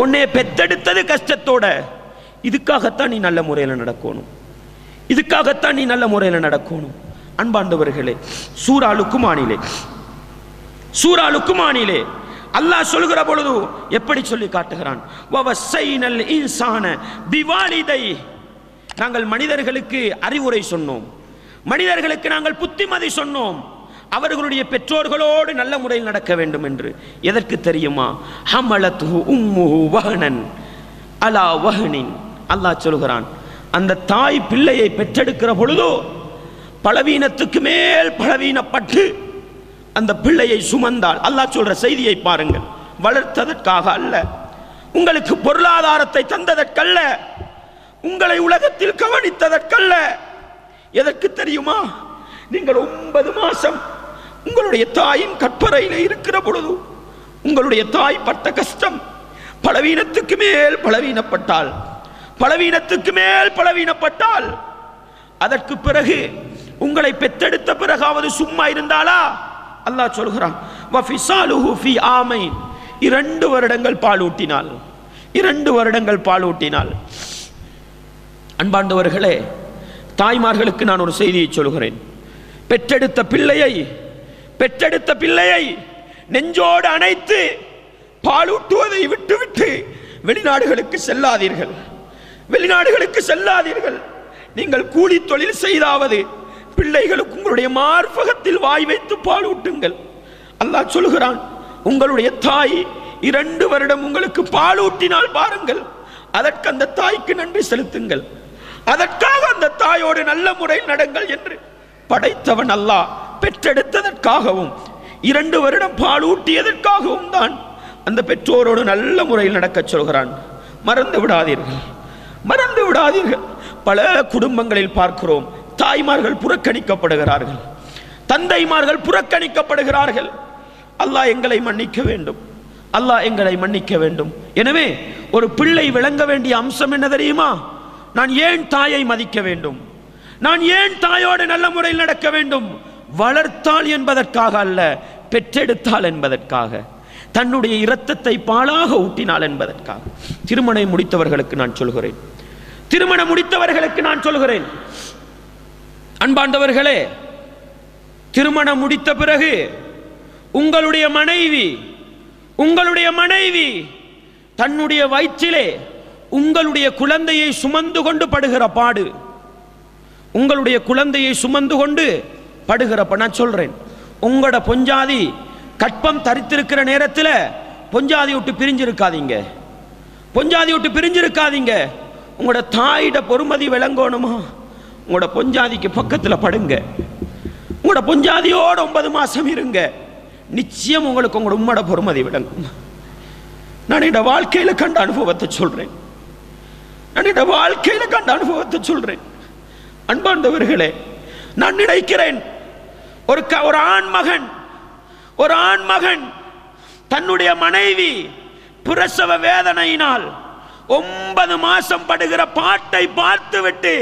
உன்னைய பெத்தெடுத்தது கஷ்டத்தோட. இதுக்காகத்தான் நீ நல்ல முறையில் நடக்கணும், இதுக்காகத்தான் நீ நல்ல முறையில் நடக்கணும். அன்பாண்டவர்களே, சூரா லுக்மானிலே அல்லாஹ் சொல்கிற பொழுது எப்படி சொல்லி காட்டுகிறான்? வவஸைனல் இன்சான பிவாலிதை, நாங்கள் மனிதர்களுக்கு அறிவுரை சொன்னோம், மனிதர்களுக்கு நாங்கள் புத்திமதி சொன்னோம், அவர்களுடைய பெற்றோர்களோடு நல்ல முறையில் நடக்க வேண்டும் என்று. எதற்கு தெரியுமா? ஹமலத்துஹு உம்முஹு வஹனன் அலா வஹனின். அல்லாஹ் சொல்கிறான், அந்த தாய் பிள்ளையை பெற்றெடுக்கிற பொழுதோ பலவீனத்துக்கு மேல் பலவீனப்பட்டு அந்த பிள்ளையை சுமந்தாள். அல்லாஹ் சொல்ற செய்தியை பாருங்கள். வளர்த்ததற்காக அல்ல, உங்களுக்கு பொருளாதாரத்தை தந்ததற்கல்ல, உங்களை உலகத்தில் கவனித்ததற்கல்ல. எதற்கு தெரியுமா? நீங்கள் 9 மாசம் உங்களுடைய தாயின் கற்பறையில் இருக்கிற பொழுது உங்களுடைய தாய் பட்ட கஷ்டம், பலவீனத்துக்கு மேல் பலவீனப்பட்டால், பலவீனத்துக்கு மேல் பலவீனப்பட்டால், அதற்கு பிறகு உங்களை பெற்றெடுத்த பிறகாவது சும்மா இருந்தாளா? அல்லாஹ் சொல்கிறான், வஃபிசாலுஹு ஃபீ ஆமைன், 2 வருடங்கள் பாலூட்டினாள், 2 வருடங்கள் பாலூட்டினாள். அன்பாண்டவர்களே, தாய்மார்களுக்கு நான் ஒரு செய்தியை சொல்கிறேன். பெற்றெடுத்த பிள்ளையை நெஞ்சோடு அணைத்து பாலூட்டுவதை விட்டுவிட்டு வெளிநாடுகளுக்கு செல்லாதீர்கள், வெளிநாடுகளுக்கு செல்லாதீர்கள். நீங்கள் கூலி தொழில் செய்தாவது பிள்ளைகளுக்கு உங்களுடைய மார்பகத்தில் வாய் வைத்து பாலூட்டுங்கள். அல்லாஹ் சொல்கிறான், உங்களுடைய தாய் 2 வருடம் உங்களுக்கு பாலூட்டினால் பாருங்கள், அதற்கு அந்த தாய்க்கு நன்றி செலுத்துங்கள், அதற்காக அந்த தாயோடு நல்ல முறையில் நடங்கள் என்று படைத்தவன் அல்லாஹ் பெற்றெடுத்ததற்காகவும் 2 வருடம் பாலூட்டியதற்காகவும் தான் அந்த பெற்றோரோடு நல்ல முறையில் நடக்க சொல்கிறான். மறந்து விடாதீர்கள், மறந்து விடாதீர்கள். பல குடும்பங்களில் பார்க்கிறோம், தாய்மார்கள் புறக்கணிக்கப்படுகிறார்கள், தந்தைமார்கள் புறக்கணிக்கப்படுகிறார்கள். அல்லாஹ் எங்களை மன்னிக்க வேண்டும், அல்லாஹ் எங்களை மன்னிக்க வேண்டும். எனவே ஒரு பிள்ளை விளங்க வேண்டிய அம்சம் என்ன தெரியுமா? நான் ஏன் தாயை மதிக்க வேண்டும், நான் ஏன் தாயோடு நல்ல முறையில் நடக்க வேண்டும்? வளர்த்தாள் என்பதற்காக அல்ல, பெற்றெடுத்தாள் என்பதற்காக, தன்னுடைய இரத்தத்தை பாலாக ஊட்டினாள் என்பதற்காக. திருமணம் முடித்தவர்களுக்கு நான் சொல்கிறேன், திருமணம் முடித்தவர்களுக்கு நான் சொல்கிறேன், அன்பாண்டவர்களே, திருமணம் முடித்த பிறகு உங்களுடைய மனைவி தன்னுடைய வயிற்றிலே உங்களுடைய குழந்தையை சுமந்து கொண்டு படுகிற பாடு, உங்களுடைய குழந்தையை சுமந்து கொண்டு படுகிறப்ப நான் சொல்றேன், உங்களோட பொஞ்சாதி கற்பம் தரித்திருக்கிற நேரத்தில் பொஞ்சாதி விட்டு பிரிஞ்சிருக்காதீங்க, பொஞ்சாதி விட்டு பிரிஞ்சிருக்காதீங்க. உங்களோட தாயிட பொறுமதி விளங்கணுமா, உங்களோட பொஞ்சாதிக்கு பக்கத்தில் படுங்க, உங்களோட பொஞ்சாதியோட 9 மாசம் இருங்க, நிச்சயம் உங்களுக்கு உங்களோட உம்மோட பொறுமதி விளங்கும். நான் இந்த வாழ்க்கையில் கண்ட அனுபவத்தை சொல்றேன், நான் இந்த வாழ்க்கையில் கண்ட அனுபவத்தை சொல்றேன். அன்பார்ந்தவர்களே, நான் நினைக்கிறேன் ஒரு ஆண் மகன் தன்னுடைய மனைவி பிரசவ வேதனையினால் 9 மாசம் படுகிற பாட்டை பார்த்துவிட்டு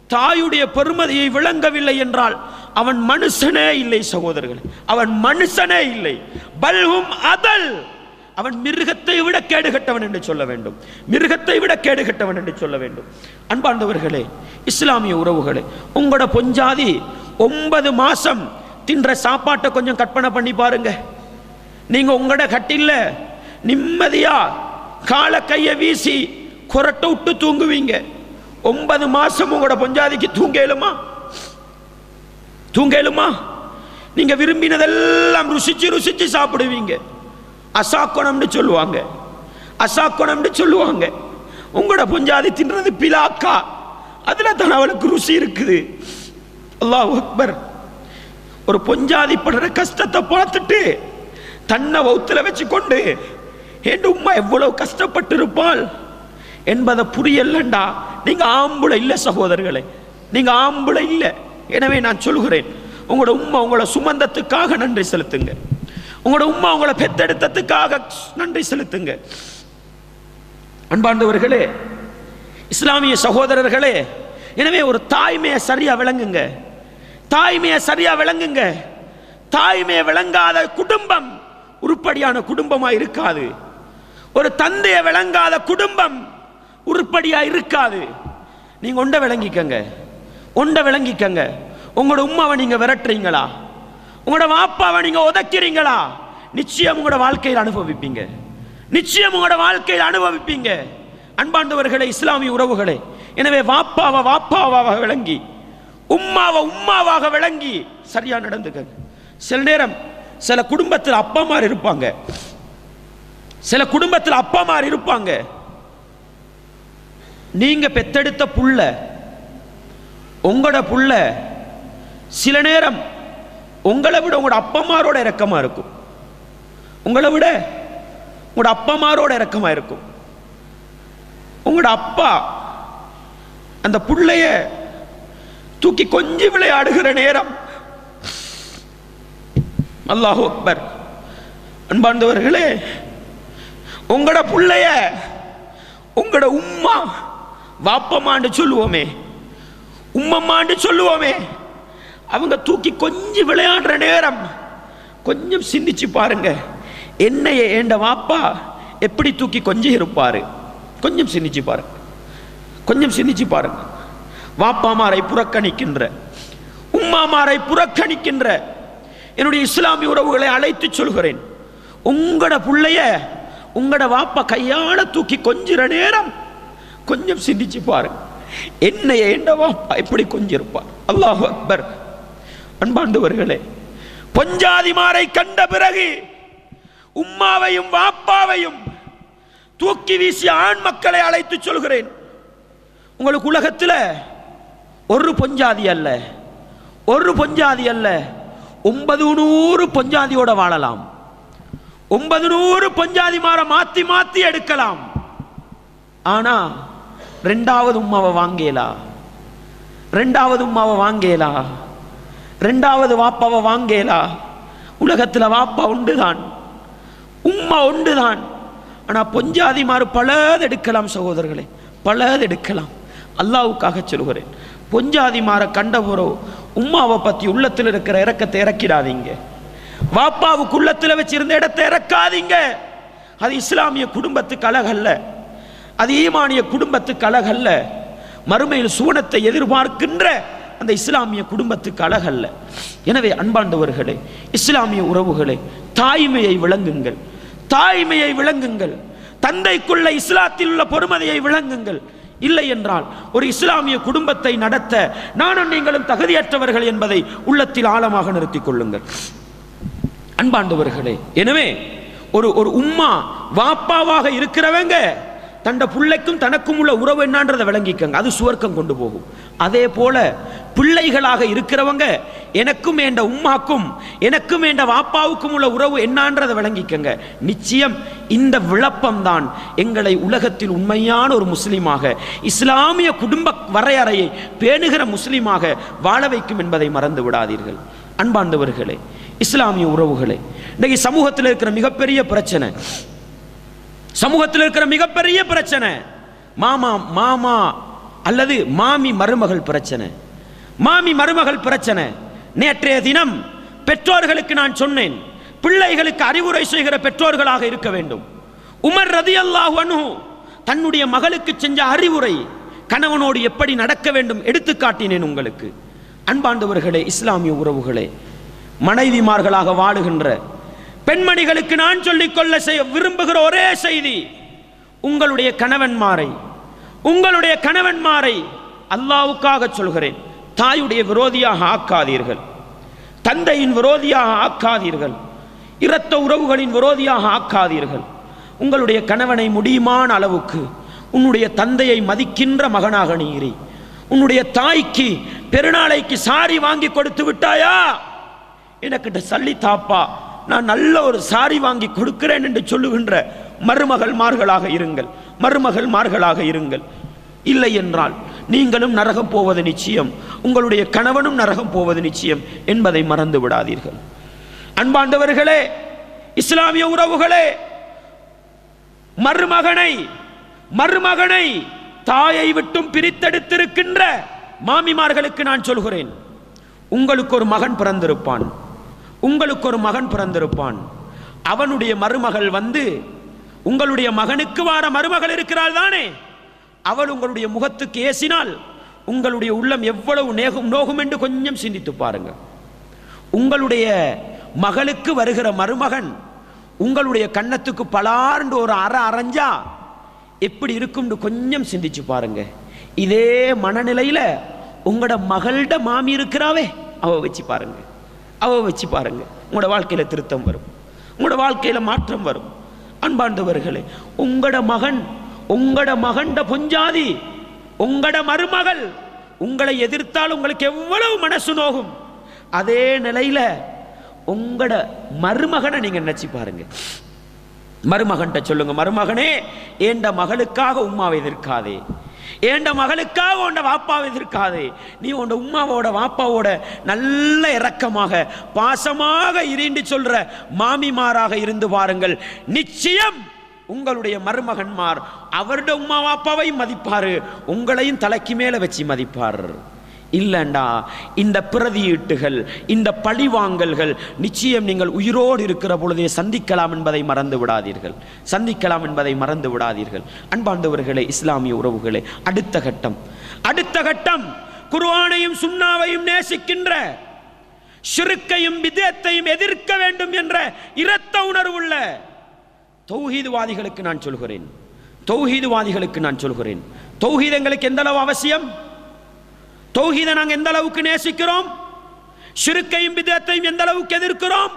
தாயுடைய பெருமதியை விளங்கவில்லை என்றால் அவன் மனுஷனே இல்லை சகோதரர்களே, அவன் மனுஷனே இல்லை. பல்ஹும் அதல், அவன் மிருகத்தை விட கேடுகட்டவன் என்று சொல்ல வேண்டும், மிருகத்தை விட கேடுகட்டவன் என்று சொல்ல வேண்டும். அன்பார்ந்தவர்களே, இஸ்லாமிய உறவுகளே, உங்களோட பொஞ்சாதி 9 மாசம் தின்ற சாப்பாட்டை கொஞ்சம் கற்பனை பண்ணி பாருங்க. நீங்க உங்களோட கட்டில்ல நிம்மதியா கால கைய வீசி குரட்டை விட்டு தூங்குவீங்க. 9 மாசம் உங்களோட பொஞ்சாதிக்கு தூங்கலுமா? நீங்க விரும்பினதெல்லாம் ருசிச்சு சாப்பிடுவீங்க. அசாக்கணம்னு சொல்லுவாங்க. உங்களோட பொஞ்சாதி தின்றது பிலாக்கா, அதுல தான் அவளுக்கு ருசி இருக்குது. அல்லாஹ் அக்பர். ஒரு பொஞ்சாதி படுற கஷ்டத்தை பார்த்துட்டு தன்னை வௌத்துல வச்சு கொண்டு என் உம்மா எவ்வளவு கஷ்டப்பட்டு இருப்பாள் என்பதை புரியலண்டா நீங்க ஆம்புல இல்ல சகோதரர்களே, நீங்க ஆம்புல இல்ல. எனவே நான் சொல்கிறேன், உங்களோட உம்மா உங்களை சுமந்தத்துக்காக நன்றி செலுத்துங்க, உங்களோட உம்மா உங்களை பெத்தெடுத்ததுக்காக நன்றி செலுத்துங்க. அன்பார்ந்தவர்களே, இஸ்லாமிய சகோதரர்களே, எனவே ஒரு தாய்மையை சரியா விளங்குங்க, தாய்மையை விளங்காத குடும்பம் உருப்படியான குடும்பமா இருக்காது. ஒரு தந்தையை விளங்காத குடும்பம் உருப்படியா இருக்காது. நீங்க ஒண்ட விளங்கிக்கங்க. உங்களோட உம்மாவை நீங்க விரட்டுறீங்களா, உங்களோட வாப்பாவை நீங்க உதைக்கிறீங்களா, நிச்சயம் உங்களோட வாழ்க்கையில் அனுபவிப்பீங்க. அன்பார்ந்தவர்களே, இஸ்லாமிய உறவுகளே, எனவே வாப்பாவாக விளங்கி உம்மாவாக விளங்கி சரியா நடந்துக்க. சில நேரம் சில குடும்பத்தில் அப்பாமார் இருப்பாங்க, நீங்க பெத்தெடுத்த புள்ள, உங்களோட புள்ள சில நேரம் உங்களை விட உங்களோட அப்பமாரோட இரக்கமா இருக்கும், உங்களோட அப்பா அந்த புள்ளைய தூக்கி கொஞ்சி விளையாடுகிற நேரம், அல்லாஹு அக்பர். அன்பார்ந்தவர்களே, உங்களோட புள்ளைய உங்களோட உம்மா வாப்பமான்னு சொல்லுவோமே, உம்மம்மான்னு சொல்லுவோமே, அவங்க தூக்கி கொஞ்சி விளையாடுற நேரம் கொஞ்சம் சிந்திச்சு பாருங்க, என்னைய ஏண்ட வாப்பா எப்படி தூக்கி கொஞ்சி இருப்பாரு. கொஞ்சம் சிந்திச்சு பாருங்க. வாப்பாமாரை புறக்கணிக்கின்ற, உம்மாமாரை புறக்கணிக்கின்ற என்னுடைய இஸ்லாமிய உறவுகளை அழைத்து சொல்கிறேன், உங்களோட புள்ளைய உங்களோட வாப்பா கையால தூக்கி கொஞ்சிற நேரம் கொஞ்சம் சிந்திச்சு பாருங்க, என்னைய ஏண்ட வாப்பா எப்படி கொஞ்சிருப்பார். அல்லாஹு அக்பர். அன்பார்ந்தவர்களே, பொஞ்சாதிமாரை கண்ட பிறகு உம்மாவையும் வாப்பாவையும் தூக்கி வீசிய ஆண் மக்களை அழைத்து சொல்கிறேன், உங்களுக்கு உலகத்தில் ஒரு பொஞ்சாதி அல்ல 900 பொஞ்சாதியோட வாழலாம். 900 பொஞ்சாதிமாரை மாத்தி எடுக்கலாம். ஆனா ரெண்டாவது உம்மாவை வாங்கேலா, ரெண்டாவது வாப்பாவை வாங்கேலா. உலகத்தில் வாப்பா உண்டுதான், உம்மா உண்டுதான். ஆனா பொஞ்சாதிமாறு பலது எடுக்கலாம் சகோதரர்களே, பலது எடுக்கலாம். அல்லாஹ்வுக்காக சொல்கிறேன், பொஞ்சாதிமாரை கண்டபோரோ உம்மாவை பத்தி உள்ளத்தில் இருக்கிற இறக்கத்தை இறக்கிடாதீங்க, வாப்பாவுக்கு உள்ளத்தில் வச்சிருந்த இடத்தை இறக்காதீங்க. அது இஸ்லாமிய குடும்பத்துக்கு அழகல்ல, அது ஈமானிய குடும்பத்துக்கு அழகல்ல. மறுமையில் சுவனத்தை எதிர்பார்க்கின்ற அந்த இஸ்லாமிய குடும்பத்துக்கு அழகல்ல. எனவே அன்பாண்டவர்களே, இஸ்லாமிய உறவுகளே, தாய்மையை விளங்குங்கள், தாய்மையை விளங்குங்கள். தந்தைக்குள்ள இஸ்லாத்தில் உள்ள பொறுமதியை விளங்குங்கள். இல்லை என்றால் ஒரு இஸ்லாமிய குடும்பத்தை நடத்த நானும் நீங்களும் தகுதியற்றவர்கள் என்பதை உள்ளத்தில் ஆழமாக நிறுத்திக் கொள்ளுங்கள் அன்பாண்டவர்களே. எனவே ஒரு உம்மா வாப்பாவாக இருக்கிறவங்க தண்ட பிள்ளைக்கும் தனக்கும் உள்ள உறவு என்னன்றதை விளங்கிக்கங்க, அது சுவர்க்கம் கொண்டு போகும். அதே போல பிள்ளைகளாக இருக்கிறவங்க எனக்கும் என்ற உம்மாக்கும் எனக்கும் என்ற வாப்பாவுக்கும் உள்ள உறவு என்னன்றதை விளங்கிக்கங்க. நிச்சயம் இந்த விளப்பம் தான் எங்களை உலகத்தில் உண்மையான ஒரு முஸ்லீமாக, இஸ்லாமிய குடும்ப வரையறையை பேணுகிற முஸ்லீமாக வாழ வைக்கும் என்பதை மறந்து விடாதீர்கள் அன்பாண்டவர்களே. இஸ்லாமிய உறவுகளே, இன்னைக்கு சமூகத்தில் இருக்கிற மிகப்பெரிய பிரச்சனை, சமூகத்தில் இருக்கிற மிகப்பெரிய பிரச்சனை மாமா மாமா அல்லது மாமி மருமகள் பிரச்சனை, மாமி மருமகள் பிரச்சனை. நேற்றைய தினம் பெற்றோர்களுக்கு நான் சொன்னேன், பிள்ளைகளுக்கு அறிவுரை செய்கிற பெற்றோர்களாக இருக்க வேண்டும். உமர் ரலியல்லாஹு அன்ஹு தன்னுடைய மகளுக்கு செஞ்ச அறிவுரை, கணவனோடு எப்படி நடக்க வேண்டும் எடுத்து காட்டினேன் உங்களுக்கு. அன்பாண்டவர்களே, இஸ்லாமிய உறவுகளே, மனைவிமார்களாக வாழுகின்ற பெண்மணிகளுக்கு நான் சொல்லிக்கொள்ள விரும்புகிற ஒரே செய்தி, உங்களுடைய கணவன்மாரை அல்லாஹ்வுக்காக சொல்கிறேன், தாயுடைய விரோதியாக ஆக்காதீர்கள், தந்தையின் விரோதியாக ஆக்காதீர்கள், இரத்த உறவுகளின் விரோதியாக ஆக்காதீர்கள். உங்களுடைய கணவனை முடியுமான அளவுக்கு உன்னுடைய தந்தையை மதிக்கின்ற மகனாக நீரி, உன்னுடைய தாய்க்கு பெருநாளைக்கு சாரி வாங்கி கொடுத்து விட்டாயா, எனக்கிட்ட சல்லி தாப்பா, நான் நல்ல ஒரு சாரி வாங்கி கொடுக்கிறேன் என்று சொல்லுகின்ற மருமகள்மார்களாக இருங்கள். இல்லை என்றால் நீங்களும் நரகம் போவது நிச்சயம், உங்களுடைய கணவனும் நரகம் போவது நிச்சயம் என்பதை மறந்து விடாதீர்கள் அன்பாண்டவர்களே. இஸ்லாமிய உறவுகளே, மருமகனை தாயை விட்டும் பிரித்தெடுத்திருக்கின்ற மாமிமார்களுக்கு நான் சொல்கிறேன், உங்களுக்கு ஒரு மகன் பிறந்திருப்பான், அவனுடைய மருமகள் வந்து உங்களுடைய மகனுக்கு வார மருமகள் இருக்கிறாள் தானே, அவள் உங்களுடைய முகத்துக்கு ஏசினால் உங்களுடைய உள்ளம் எவ்வளவு நோகும் என்று கொஞ்சம் சிந்தித்து பாருங்க. உங்களுடைய மகளுக்கு வருகிற மருமகன் உங்களுடைய கன்னத்துக்கு பலார்ந்து ஒரு அரைஞ்சா எப்படி இருக்கும் கொஞ்சம் சிந்திச்சு பாருங்க. இதே மனநிலையில உங்களோட மகளோட மாமி இருக்கிறாவே, அவ வச்சு பாருங்க. உங்களோட வாழ்க்கையில திருத்தம் வரும், உங்களோட வாழ்க்கையில மாற்றம் வரும் அன்பாண்டவர்களே. உங்களோட மகன் பொஞ்சாதி, உங்களோட மருமகள் உங்களை எதிர்த்தால் உங்களுக்கு எவ்வளவு மனசு நோகும், அதே நிலையில உங்களோட மருமகனை நீங்க நினைச்சு பாருங்க. மருமகன்ட்ட சொல்லுங்க, மருமகனே, ஏண்ட மகளுக்காக உம்மாவை எதிர்க்காதே, ஏண்ட மகளுக்காக உண்ட வாப்பாவை எதிர்க்காதே, நீ உண்ட உம்மாவோட வாப்பாவோட நல்ல இரக்கமாக பாசமாக இருந்து சொல்ற மாமிமாராக இருந்து பாருங்கள். நிச்சயம் உங்களுடைய மருமகன்மார் அவருடைய உம்மா வாப்பாவை மதிப்பாரு, உங்களையும் தலைக்கு மேல வச்சு மதிப்பார். இல்லண்டா இந்த பிரதியீட்டுகள், இந்த பழிவாங்கல்கள் நிச்சயம் நீங்கள் உயிரோடு இருக்கிற பொழுதே சந்திக்கலாம் என்பதை மறந்து விடாதீர்கள் அன்பாண்டவர்களே. இஸ்லாமிய உறவுகளே, அடுத்த கட்டம் குர்ஆனையும் சுன்னாவையும் நேசிக்கின்ற, ஷிர்க்கையும் பித்அத்தையும் எதிர்க்க வேண்டும் என்ற இரத்த உணர்வுள்ள தௌஹீத்வாதிகளுக்கு நான் சொல்கிறேன், தௌஹீத் எங்களுக்கு எந்த அளவு அவசியம், தௌஹீதை நாங்கள் எந்த அளவுக்கு நேசிக்கிறோம், ஷிர்க்கையும் பித்அத்தையும் எந்த அளவுக்கு எதிர்க்கிறோம்,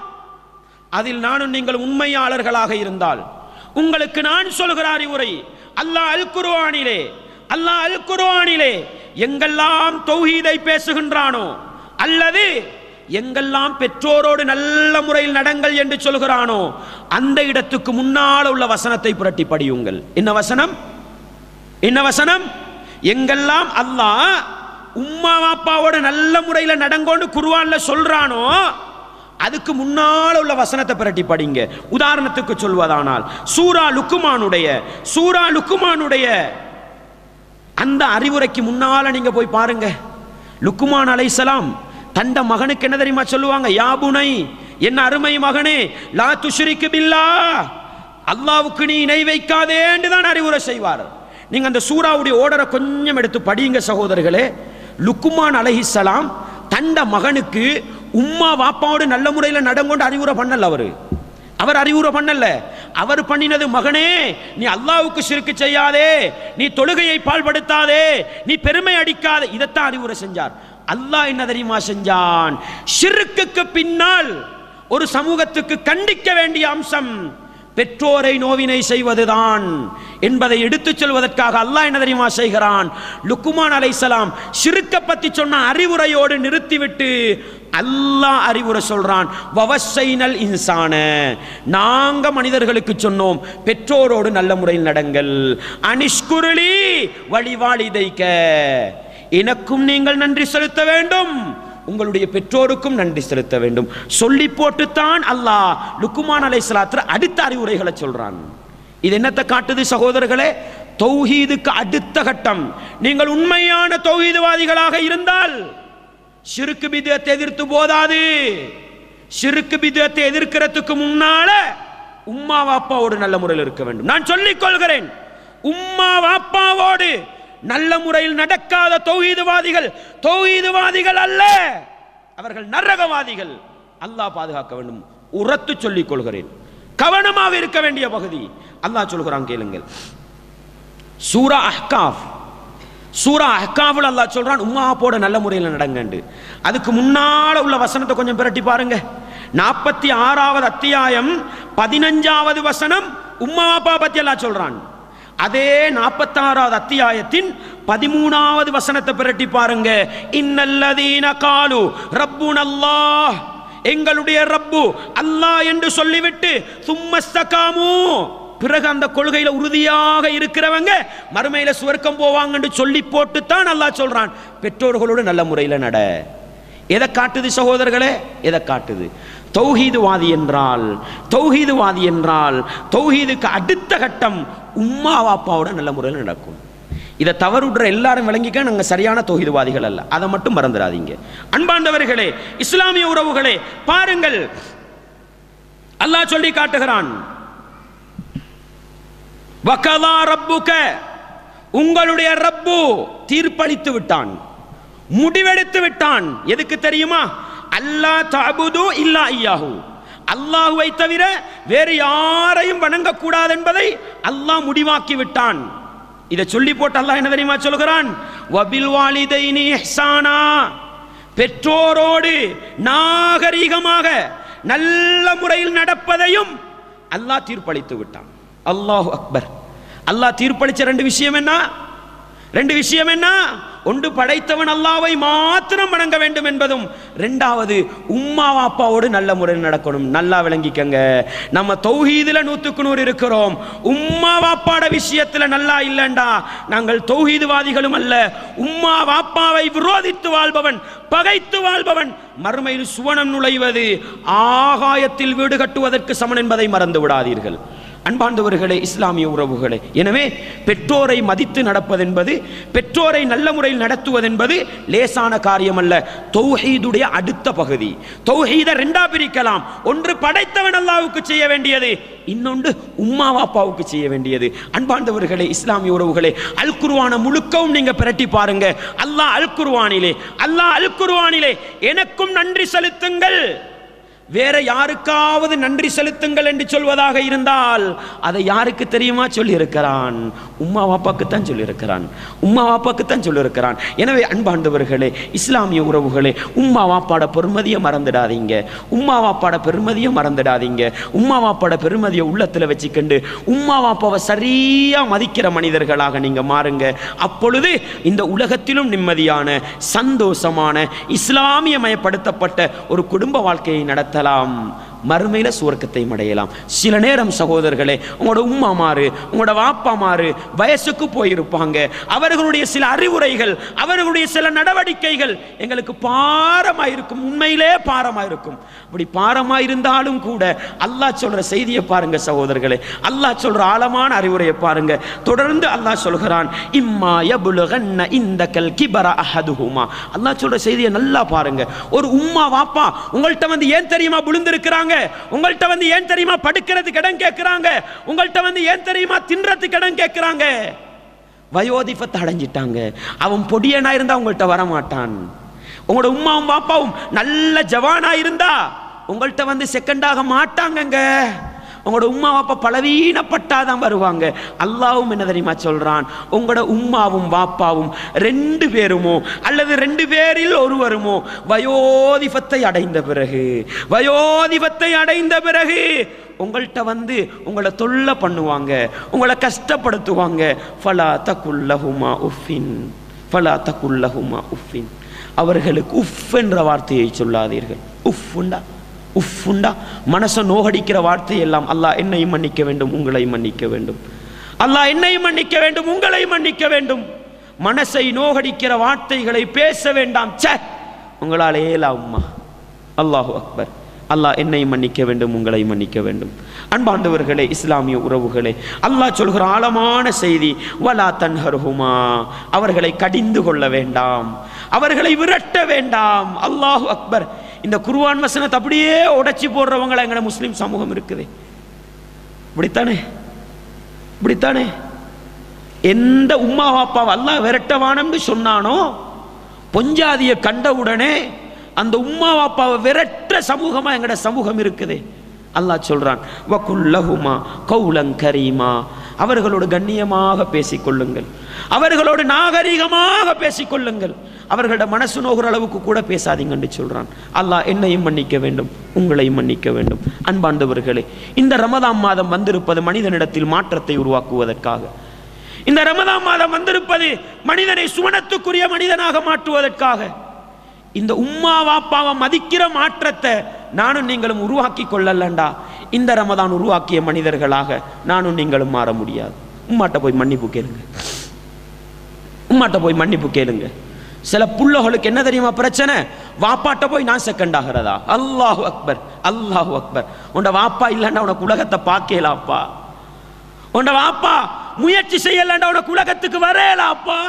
அதில் நானும் நீங்கள் உண்மையாளர்களாக இருந்தால் உங்களுக்கு நான் சொல்கிற அறிவுரை, அல்லாஹ் அல் குர்ஆனிலே எங்கெல்லாம் தௌஹீதை பேசுகின்றானோ அல்லது எங்கெல்லாம் பெற்றோரோடு நல்ல முறையில் நடங்கள் என்று சொல்கிறானோ அந்த இடத்துக்கு முன்னால் உள்ள வசனத்தை புரட்டி படியுங்கள். என்ன வசனம்? எங்கெல்லாம் அல்லாஹ் உம்மா வாப்பாவோட நல்ல முறையில் நடங்கோன்னு குர்ஆன்ல சொல்றானோ அதுக்கு முன்னால் உள்ள வசனத்தை புரட்டி படிங்க. உதாரணத்துக்கு சொல்வதானால் சூரா லுக்மானுடைய அந்த அறிவுரைக்கு முன்னால நீங்க போய் பாருங்க. லுக்மான் அலைஹிஸ்ஸலாம் தண்ட மகனுக்கு என்ன தெரியுமா சொல்லுவாங்க? யா புனை, என்ன அருமை மகனே, லா துஷ்ரிக் பில்லாஹ், அல்லாஹ்வுக்கு நீ இணை வைக்காதே என்று தான் அறிவுரை செய்வார். நீங்க அந்த சூராவுடைய ஓடரை கொஞ்சம் எடுத்து படியுங்க சகோதரர்களே. லுக்குமான் அலைஹிஸ்ஸலாம் தண்ட மகனுக்கு உம்மா வாப்பாவோடு நல்ல முறையில் நடங்கொண்டு அறிவுரை பண்ணல. அவர் அறிவுரை பண்ணல. அவர் பண்ணினது, மகனே நீ அல்லாஹ்வுக்கு ஷிர்க் செய்யாதே, நீ தொழுகையை பாழ்படுத்தாதே, நீ பெருமை அடிக்காதே, இதைத்தான் அறிவுரை செஞ்சார். அல்லாஹ் என்ன தெரியுமா செஞ்சான்? ஷிர்க்குக்கு பின்னால் ஒரு சமூகத்துக்கு கண்டிக்க வேண்டிய அம்சம் பெற்றோரை நோவினை செய்வதுதான் என்பதை எடுத்துச் சொல்வதற்காக அல்லாஹ் என்ன தெரியுமா செய்கிறான்? லுக்குமான் அலைஹிஸ்ஸலாம் ஷிர்க்க பத்தி சொன்ன அறிவுரையோடு நிறுத்திவிட்டு அல்லாஹ் அறிவுரை சொல்றான். வவஸ்ஸைனல் இன்சான, நாங்க மனிதர்களுக்கு சொன்னோம் பெற்றோரோடு நல்ல முறையில் நடங்கள். அனிஷ்குருளி வலிவாலிதைக்க, எனக்கும் நீங்கள் நன்றி செலுத்த வேண்டும், உங்களுடைய பெற்றோருக்கும் நன்றி செலுத்த வேண்டும். சொல்லி போட்டுத்தான் அல்லாஹ் லுக்குமான் அலைஹிஸ்ஸலாத்துல அடுத்த அறிவுரைகளை சொல்றான். இது என்னத்தை காட்டுது சகோதரர்களே? தௌஹீதுக்கு அடுத்த கட்டம். நீங்கள் உண்மையான தௌஹீதுவாதிகளாக இருந்தால் ஷிர்க் பித்அத்தை எதிர்த்து போதாது. ஷிர்க் பித்அத்தை எதிர்க்கிறதுக்கு முன்னால உம்மா வாப்பாவோடு நல்ல முறையில் இருக்க வேண்டும். நான் சொல்லிக் கொள்கிறேன், உம்மா வாப்பாவோடு நல்ல முறையில் நடக்காத தௌஹீதுவாதிகள் அல்ல, அவர்கள் நரகவாதிகள். அல்லாஹ் பாதுகாக்க வேண்டும். உரத்து சொல்லிக் கொள்கிறேன், கவனமாக இருக்க வேண்டிய பகுதி. அல்லாஹ் சொல்கிறான், கேளுங்கள். சூரா அஹ்காஃப்ல அல்லாஹ் சொல்றான் உம்மா வாப்போட நல்ல முறையில் நடங்கண்டு. அதுக்கு முன்னால உள்ள வசனத்தை கொஞ்சம் பிரட்டி பாருங்க. 46வது அத்தியாயம் 15வது வசனம் உம்மா வாப்பா பத்தி அல்லாஹ் சொல்றான். அதே 46வது அத்தியாயத்தின் 13வது வசனத்தை பிரட்டி பாருங்க. இன்னல்லதீன காலு ரப்புனல்லாஹ், எங்களுடைய ரப்பு அல்லாஹ் என்று சொல்லிவிட்டு சும்மஸ்தகாமு, பிறகு அந்த கொள்கையில உறுதியாக இருக்கிறவங்க மறுமையில சுவர்க்கம் போவாங்க என்று சொல்லி போட்டுத்தான் அல்லாஹ் சொல்றான் பெற்றோர்களோடு நல்ல முறையில் நட. எதை காட்டுது சகோதரர்களே? எதை காட்டுது? தௌஹீதுவாதி என்றால் தௌஹீதுக்கு அடுத்த கட்டம் உம்மா வாப்பாவோட நல்ல முறையில் நடக்கும். இதை தவறுடுற எல்லாரும் விளங்கிக்க, நாங்கள் சரியான தௌஹீதுவாதிகள் அல்ல, அதை மட்டும் மறந்துடாதீங்க. அன்பாண்டவர்களே, இஸ்லாமிய உறவுகளே, பாருங்கள் அல்லாஹ் சொல்லி காட்டுகிறான், வகலா ரப்புக, உங்களுடைய ரப்பு தீர்ப்பளித்து விட்டான், முடிவெடுத்து விட்டான். எதுக்கு தெரியுமா? அல்லா தஅபுது இல்லா இய்யாஹு, அல்லாஹ்வை தவிர வேறு யாரையும் வணங்கக்கூடாது என்பதை அல்லாஹ் முடிவாக்கி விட்டான். இதை சொல்லி போட்டு அல்லாஹ் என்ன தெரியுமா சொல்கிறான்? வபில் வாலிதைனி இஹ்சானா, பெற்றோரோடு நாகரிகமாக நல்ல முறையில் நடப்பதையும் அல்லாஹ் தீர்ப்பளித்து விட்டான். அல்லாஹு அக்பர். அல்லாஹ் தீர்ப்பளிச்ச ரெண்டு விஷயம் என்ன? ஒன்று, படைத்தவன் அல்லாஹ்வை மாத்திரம் வணங்க வேண்டும் என்பதும், இரண்டாவது உம்மா வாப்பாவோடு நல்ல முறையில் நடக்கணும். நல்லா விளங்கிக்கங்க, நம்ம தௌஹீதுல 100க்கு 100 இருக்கிறோம். உம்மா வாப்பாட விஷயத்துல நல்லா இல்லைண்டா நாங்கள் தௌஹீதுவாதிகளும் அல்ல. உம்மா வாப்பாவை விரோதித்து வாழ்பவன், பகைத்து வாழ்பவன் மறுமையில் சுவனம் நுழைவது ஆகாயத்தில் வீடு கட்டுவதற்கு சமன் என்பதை மறந்து விடாதீர்கள். அன்பார்ந்தவர்களே, இஸ்லாமிய உறவுகளே, எனவே பெற்றோரை மதித்து நடப்பதென்பது, பெற்றோரை நல்ல முறையில் நடத்துவதென்பது லேசான காரியம் அல்ல. தௌஹீதுடைய அடுத்த பகுதி. தௌஹீதை ரெண்டா பிரிக்கலாம். ஒன்று படைத்தவன் அல்லாஹ்வுக்கு செய்ய வேண்டியது, இன்னொன்று உம்மா வாப்பாவுக்கு செய்ய வேண்டியது. அன்பார்ந்தவர்களே, இஸ்லாமிய உறவுகளே, அல் குர்ஆனை முழுக்கவும் நீங்க பிரட்டி பாருங்க. அல்லாஹ் அல் குர்ஆனிலே எனக்கும் நன்றி செலுத்துங்கள், வேற யாருக்காவது நன்றி செலுத்துங்கள் என்று சொல்வதாக இருந்தால் அதை யாருக்கு தெரியுமா சொல்லி இருக்கிறான்? உம்மா வாப்பாக்கு தான் சொல்லி இருக்கிறான். எனவே அன்பாண்டவர்களே, இஸ்லாமிய உறவுகளே, உம்மா வாப்பாட பெருமதியை மறந்துடாதீங்க. உம்மா வாப்பாட பெருமதியை உள்ளத்துல வச்சுக்கண்டு உம்மா வாப்பாவை சரியா மதிக்கிற மனிதர்களாக நீங்க மாறுங்க. அப்பொழுது இந்த உலகத்திலும் நிம்மதியான, சந்தோஷமான, இஸ்லாமியமயப்படுத்தப்பட்ட ஒரு குடும்ப வாழ்க்கையை நடத்த மறுமையில சுவர்க்கத்தை அடையலாம். சில நேரம் சகோதரர்களே, உங்களோட உம்மா மாறு, உங்களோட வாப்பா மாறு வயசுக்கு போயிருப்பாங்க. அவர்களுடைய சில அறிவுரைகள், அவர்களுடைய சில நடவடிக்கைகள் எங்களுக்கு பாரமாயிருக்கும், உண்மையிலே பாரமாயிருக்கும். அப்படி பாரமாயிருந்தாலும் கூட அல்லாஹ் சொல்ற செய்தியை பாருங்க சகோதரர்களே, அல்லாஹ் சொல்ற ஆழமான அறிவுரையை பாருங்க. தொடர்ந்து அல்லாஹ் சொல்கிறான், இம்மா யபுலுகன்ன இந்தகல் கிபர அஹதுஹுமா. அல்லாஹ் சொல்ற செய்தியை நல்லா பாருங்க. ஒரு உம்மா வாப்பா உங்கள்கிட்ட வந்து ஏன் தெரியுமா விழுந்திருக்கிறாங்க, உங்கள்கிட்ட வந்து ஏன் தெரியுமா படுக்கிறதுக்கு இடம் கேட்கிறாங்க, உங்கள்கிட்ட வந்து ஏன் தெரியுமா தின்றதுக்கு இடம் கேட்கிறாங்க? வயோதிபத்தை அடைஞ்சிட்டாங்க. அவன் பொடியனா இருந்தா உங்கள்கிட்ட வரமாட்டான். உங்களோட உம்மாவும் பாப்பாவும் நல்ல ஜவானா இருந்தா உங்கள்கிட்ட வந்து செகண்டாக மாட்டாங்கங்க. உங்களோட உம்மா பாப்பா பலவீனப்பட்டாதான் வருவாங்க. அல்லாவும் என்ன தெரியுமா சொல்றான், உங்களோட உம்மாவும் பாப்பாவும் 2 பேருமோ அல்லது 2 பேரில் ஒருவருமோ வயோதிபத்தை அடைந்த பிறகு உங்கள்கிட்ட வந்து உங்களை தொல்லை பண்ணுவாங்க, உங்களை கஷ்டப்படுத்துவாங்க. ஃபலா தகுல்லஹுமா உஃபின், அவர்களுக்கு உஃப் என்ற வார்த்தையை சொல்லாதீர்கள். உஃப்ண்டா மனசை நோகடிக்கிற வார்த்தை எல்லாம். அல்லாஹ் என்னையும் மன்னிக்க வேண்டும், உங்களையும் மன்னிக்க வேண்டும். அல்லாஹ் என்னையும் மன்னிக்க வேண்டும், உங்களையும் மன்னிக்க வேண்டும். மனசை நோகடிக்கிற வார்த்தைகளை பேச வேண்டாம். உங்களால் ஏலா உம்மா. அல்லாஹு அக்பர். அல்லாஹ் என்னையும் மன்னிக்க வேண்டும், உங்களையும் மன்னிக்க வேண்டும். அன்பாண்டவர்களே, இஸ்லாமிய உறவுகளே, அல்லாஹ் சொல்கிற ஆழமான செய்தி, வலா தன்ஹர்ஹுமா, அவர்களை கடிந்து கொள்ள வேண்டாம், அவர்களை விரட்ட வேண்டாம். அல்லாஹு அக்பர். இந்த குர்ஆன் வசனத்தை அப்படியே உடைச்சி போடுறவங்களை எங்கட முஸ்லிம் சமூகம் இருக்குது. இப்படித்தானே எந்த உம்மா பாப்பாவை அல்லாஹ் விரட்டவானம்னு சொன்னானோ, பொஞ்சாதியை கண்டவுடனே அந்த உம்மா பாப்பாவை விரட்ட சமூகமா எங்கட சமூகம் இருக்குது. அல்லாஹ் சொல்றான், வகுல்லஹுமா கௌலன் கரீமா, அவர்களோடு கண்ணியமாக பேசிக்கொள்ளுங்கள், அவர்களோடு நாகரிகமாக பேசிக்கொள்ளுங்கள், அவர்களோட மனசு நோகிற அளவுக்கு கூட பேசாதீங்கன்னு சொல்றான். அல்லாஹ் என்னையும் மன்னிக்க வேண்டும், உங்களையும் மன்னிக்க வேண்டும். அன்பாண்டவர்களே, இந்த ரமதான் மாதம் வந்திருப்பது மனிதனிடத்தில் மாற்றத்தை உருவாக்குவதற்காக. இந்த ரமதான் மாதம் வந்திருப்பது மனிதனை சுவனத்துக்குரிய மனிதனாக மாற்றுவதற்காக. இந்த உம்மா வாப்பாவை மதிக்கிற மாற்றத்தை நானும் நீங்களும் உருவாக்கி கொள்ளலண்டா இந்த ரமதான் உருவாக்கிய மனிதர்களாக நானும் நீங்களும் மாற முடியாது. உம்மாட்ட போய் மன்னிப்பு கேளுங்க. சில புள்ளகளுக்கு என்ன தெரியுமா பிரச்சனை, வாப்பாட்ட போய் நான் செகண்ட் ஆகிறதா? அல்லாஹு அக்பர், அல்லாஹு அக்பர். உண்ட வாப்பா இல்லைன்னா உனக்கு உலகத்தை பார்க்கலாப்பா. உண்ட வாப்பா முயற்சி செய்யலண்டா உனக்கு உலகத்துக்கு வரலாப்பா.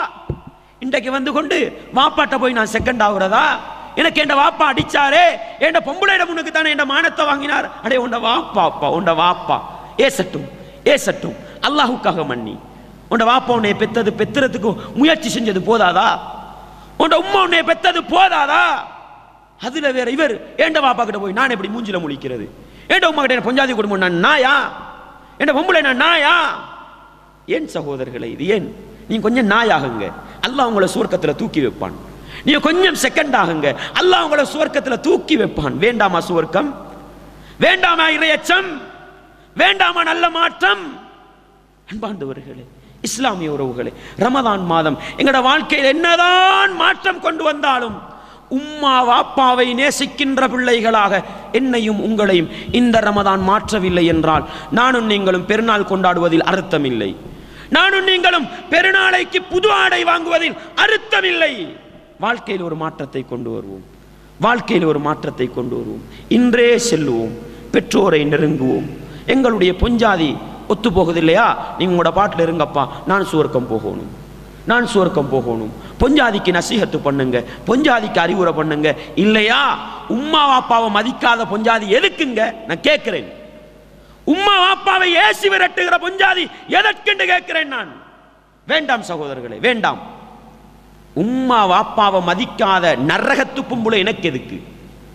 இன்றைக்கு வந்து கொண்டு வாப்பாட்ட போய் நான் செகண்ட் ஆகுறதா? எனக்கு என் வாப்பா அடிச்சாரே, என் பொம்பளையிட முன்னுக்கு தானே என் மானத்தை வாங்கினார். அடே உண்ட வாப்பா, உண்ட வாப்பா ஏசட்டும், அல்லாஹுக்காக மன்னி. உண்ட வாப்பா உன்னை பெத்துறதுக்கு முயற்சி செஞ்சது போதாதா? உண்ட உம்மா உன்னை பெத்தது போதாதா? அதுல வேற இவர் என் வாப்பா கிட்ட போய் நான் எப்படி மூஞ்சில முழிக்கிறது? என் உம்மா கிட்ட பொஞ்சாதி குடும்பம் நான் நாயா? என் பொம்பளை நான் நாயா? ஏன் சகோதரர்களை, இது ஏன்? நீ கொஞ்சம் நாயாகுங்க, அல்லாஹ் உங்களை சுவர்க்கத்தில் தூக்கி வைப்பான். நீங்க கொஞ்சம் செகண்ட் ஆகுங்க, அல்லாஹ் உங்களை சுவர்க்கத்தில் தூக்கி வைப்பான். வேண்டாமா சுவர்க்கம்? வேண்டாமா இறையச்சம்? வேண்டாமா நல்ல மாற்றம்? அன்பாண்டவர்களே, இஸ்லாமிய உறவுகளே, ரமதான் மாதம் எங்களோட வாழ்க்கையில் என்னதான் மாற்றம் கொண்டு வந்தாலும் உம்மா வாப்பாவை நேசிக்கின்ற பிள்ளைகளாக என்னையும் உங்களையும் இந்த ரமதான் மாற்றவில்லை என்றால் நானும் நீங்களும் பெருநாள் கொண்டாடுவதில் அர்த்தமில்லை. நானும் நீங்களும் பெருநாளைக்கு புது ஆடை வாங்குவதில் அர்த்தமில்லை. வாழ்க்கையில் ஒரு மாற்றத்தை கொண்டு வருவோம். இன்றே செல்லுவோம், பெற்றோரை நெருங்குவோம். எங்களுடைய பொஞ்சாதி ஒத்து போகுது இல்லையா? நீங்க உங்களோட பாட்டில் இருங்கப்பா, நான் சுவர்க்கம் போகணும். பொஞ்சாதிக்கு நசீகத்து பண்ணுங்க, பொஞ்சாதிக்கு அறிவுரை பண்ணுங்க. இல்லையா, உம்மா வாப்பாவை மதிக்காத பொஞ்சாதி எதுக்குங்க நான் கேட்கிறேன். உம்மா வாப்பாவை ஏசி விரட்டுகிற பொஞ்சாதி எதற்கென்று கேட்கிறேன் நான். வேண்டாம் சகோதரர்களே, வேண்டாம். உம்மா வாப்பாவை மதிக்காத நரகத்து பொம்புளை எனக்கு எதுக்கு?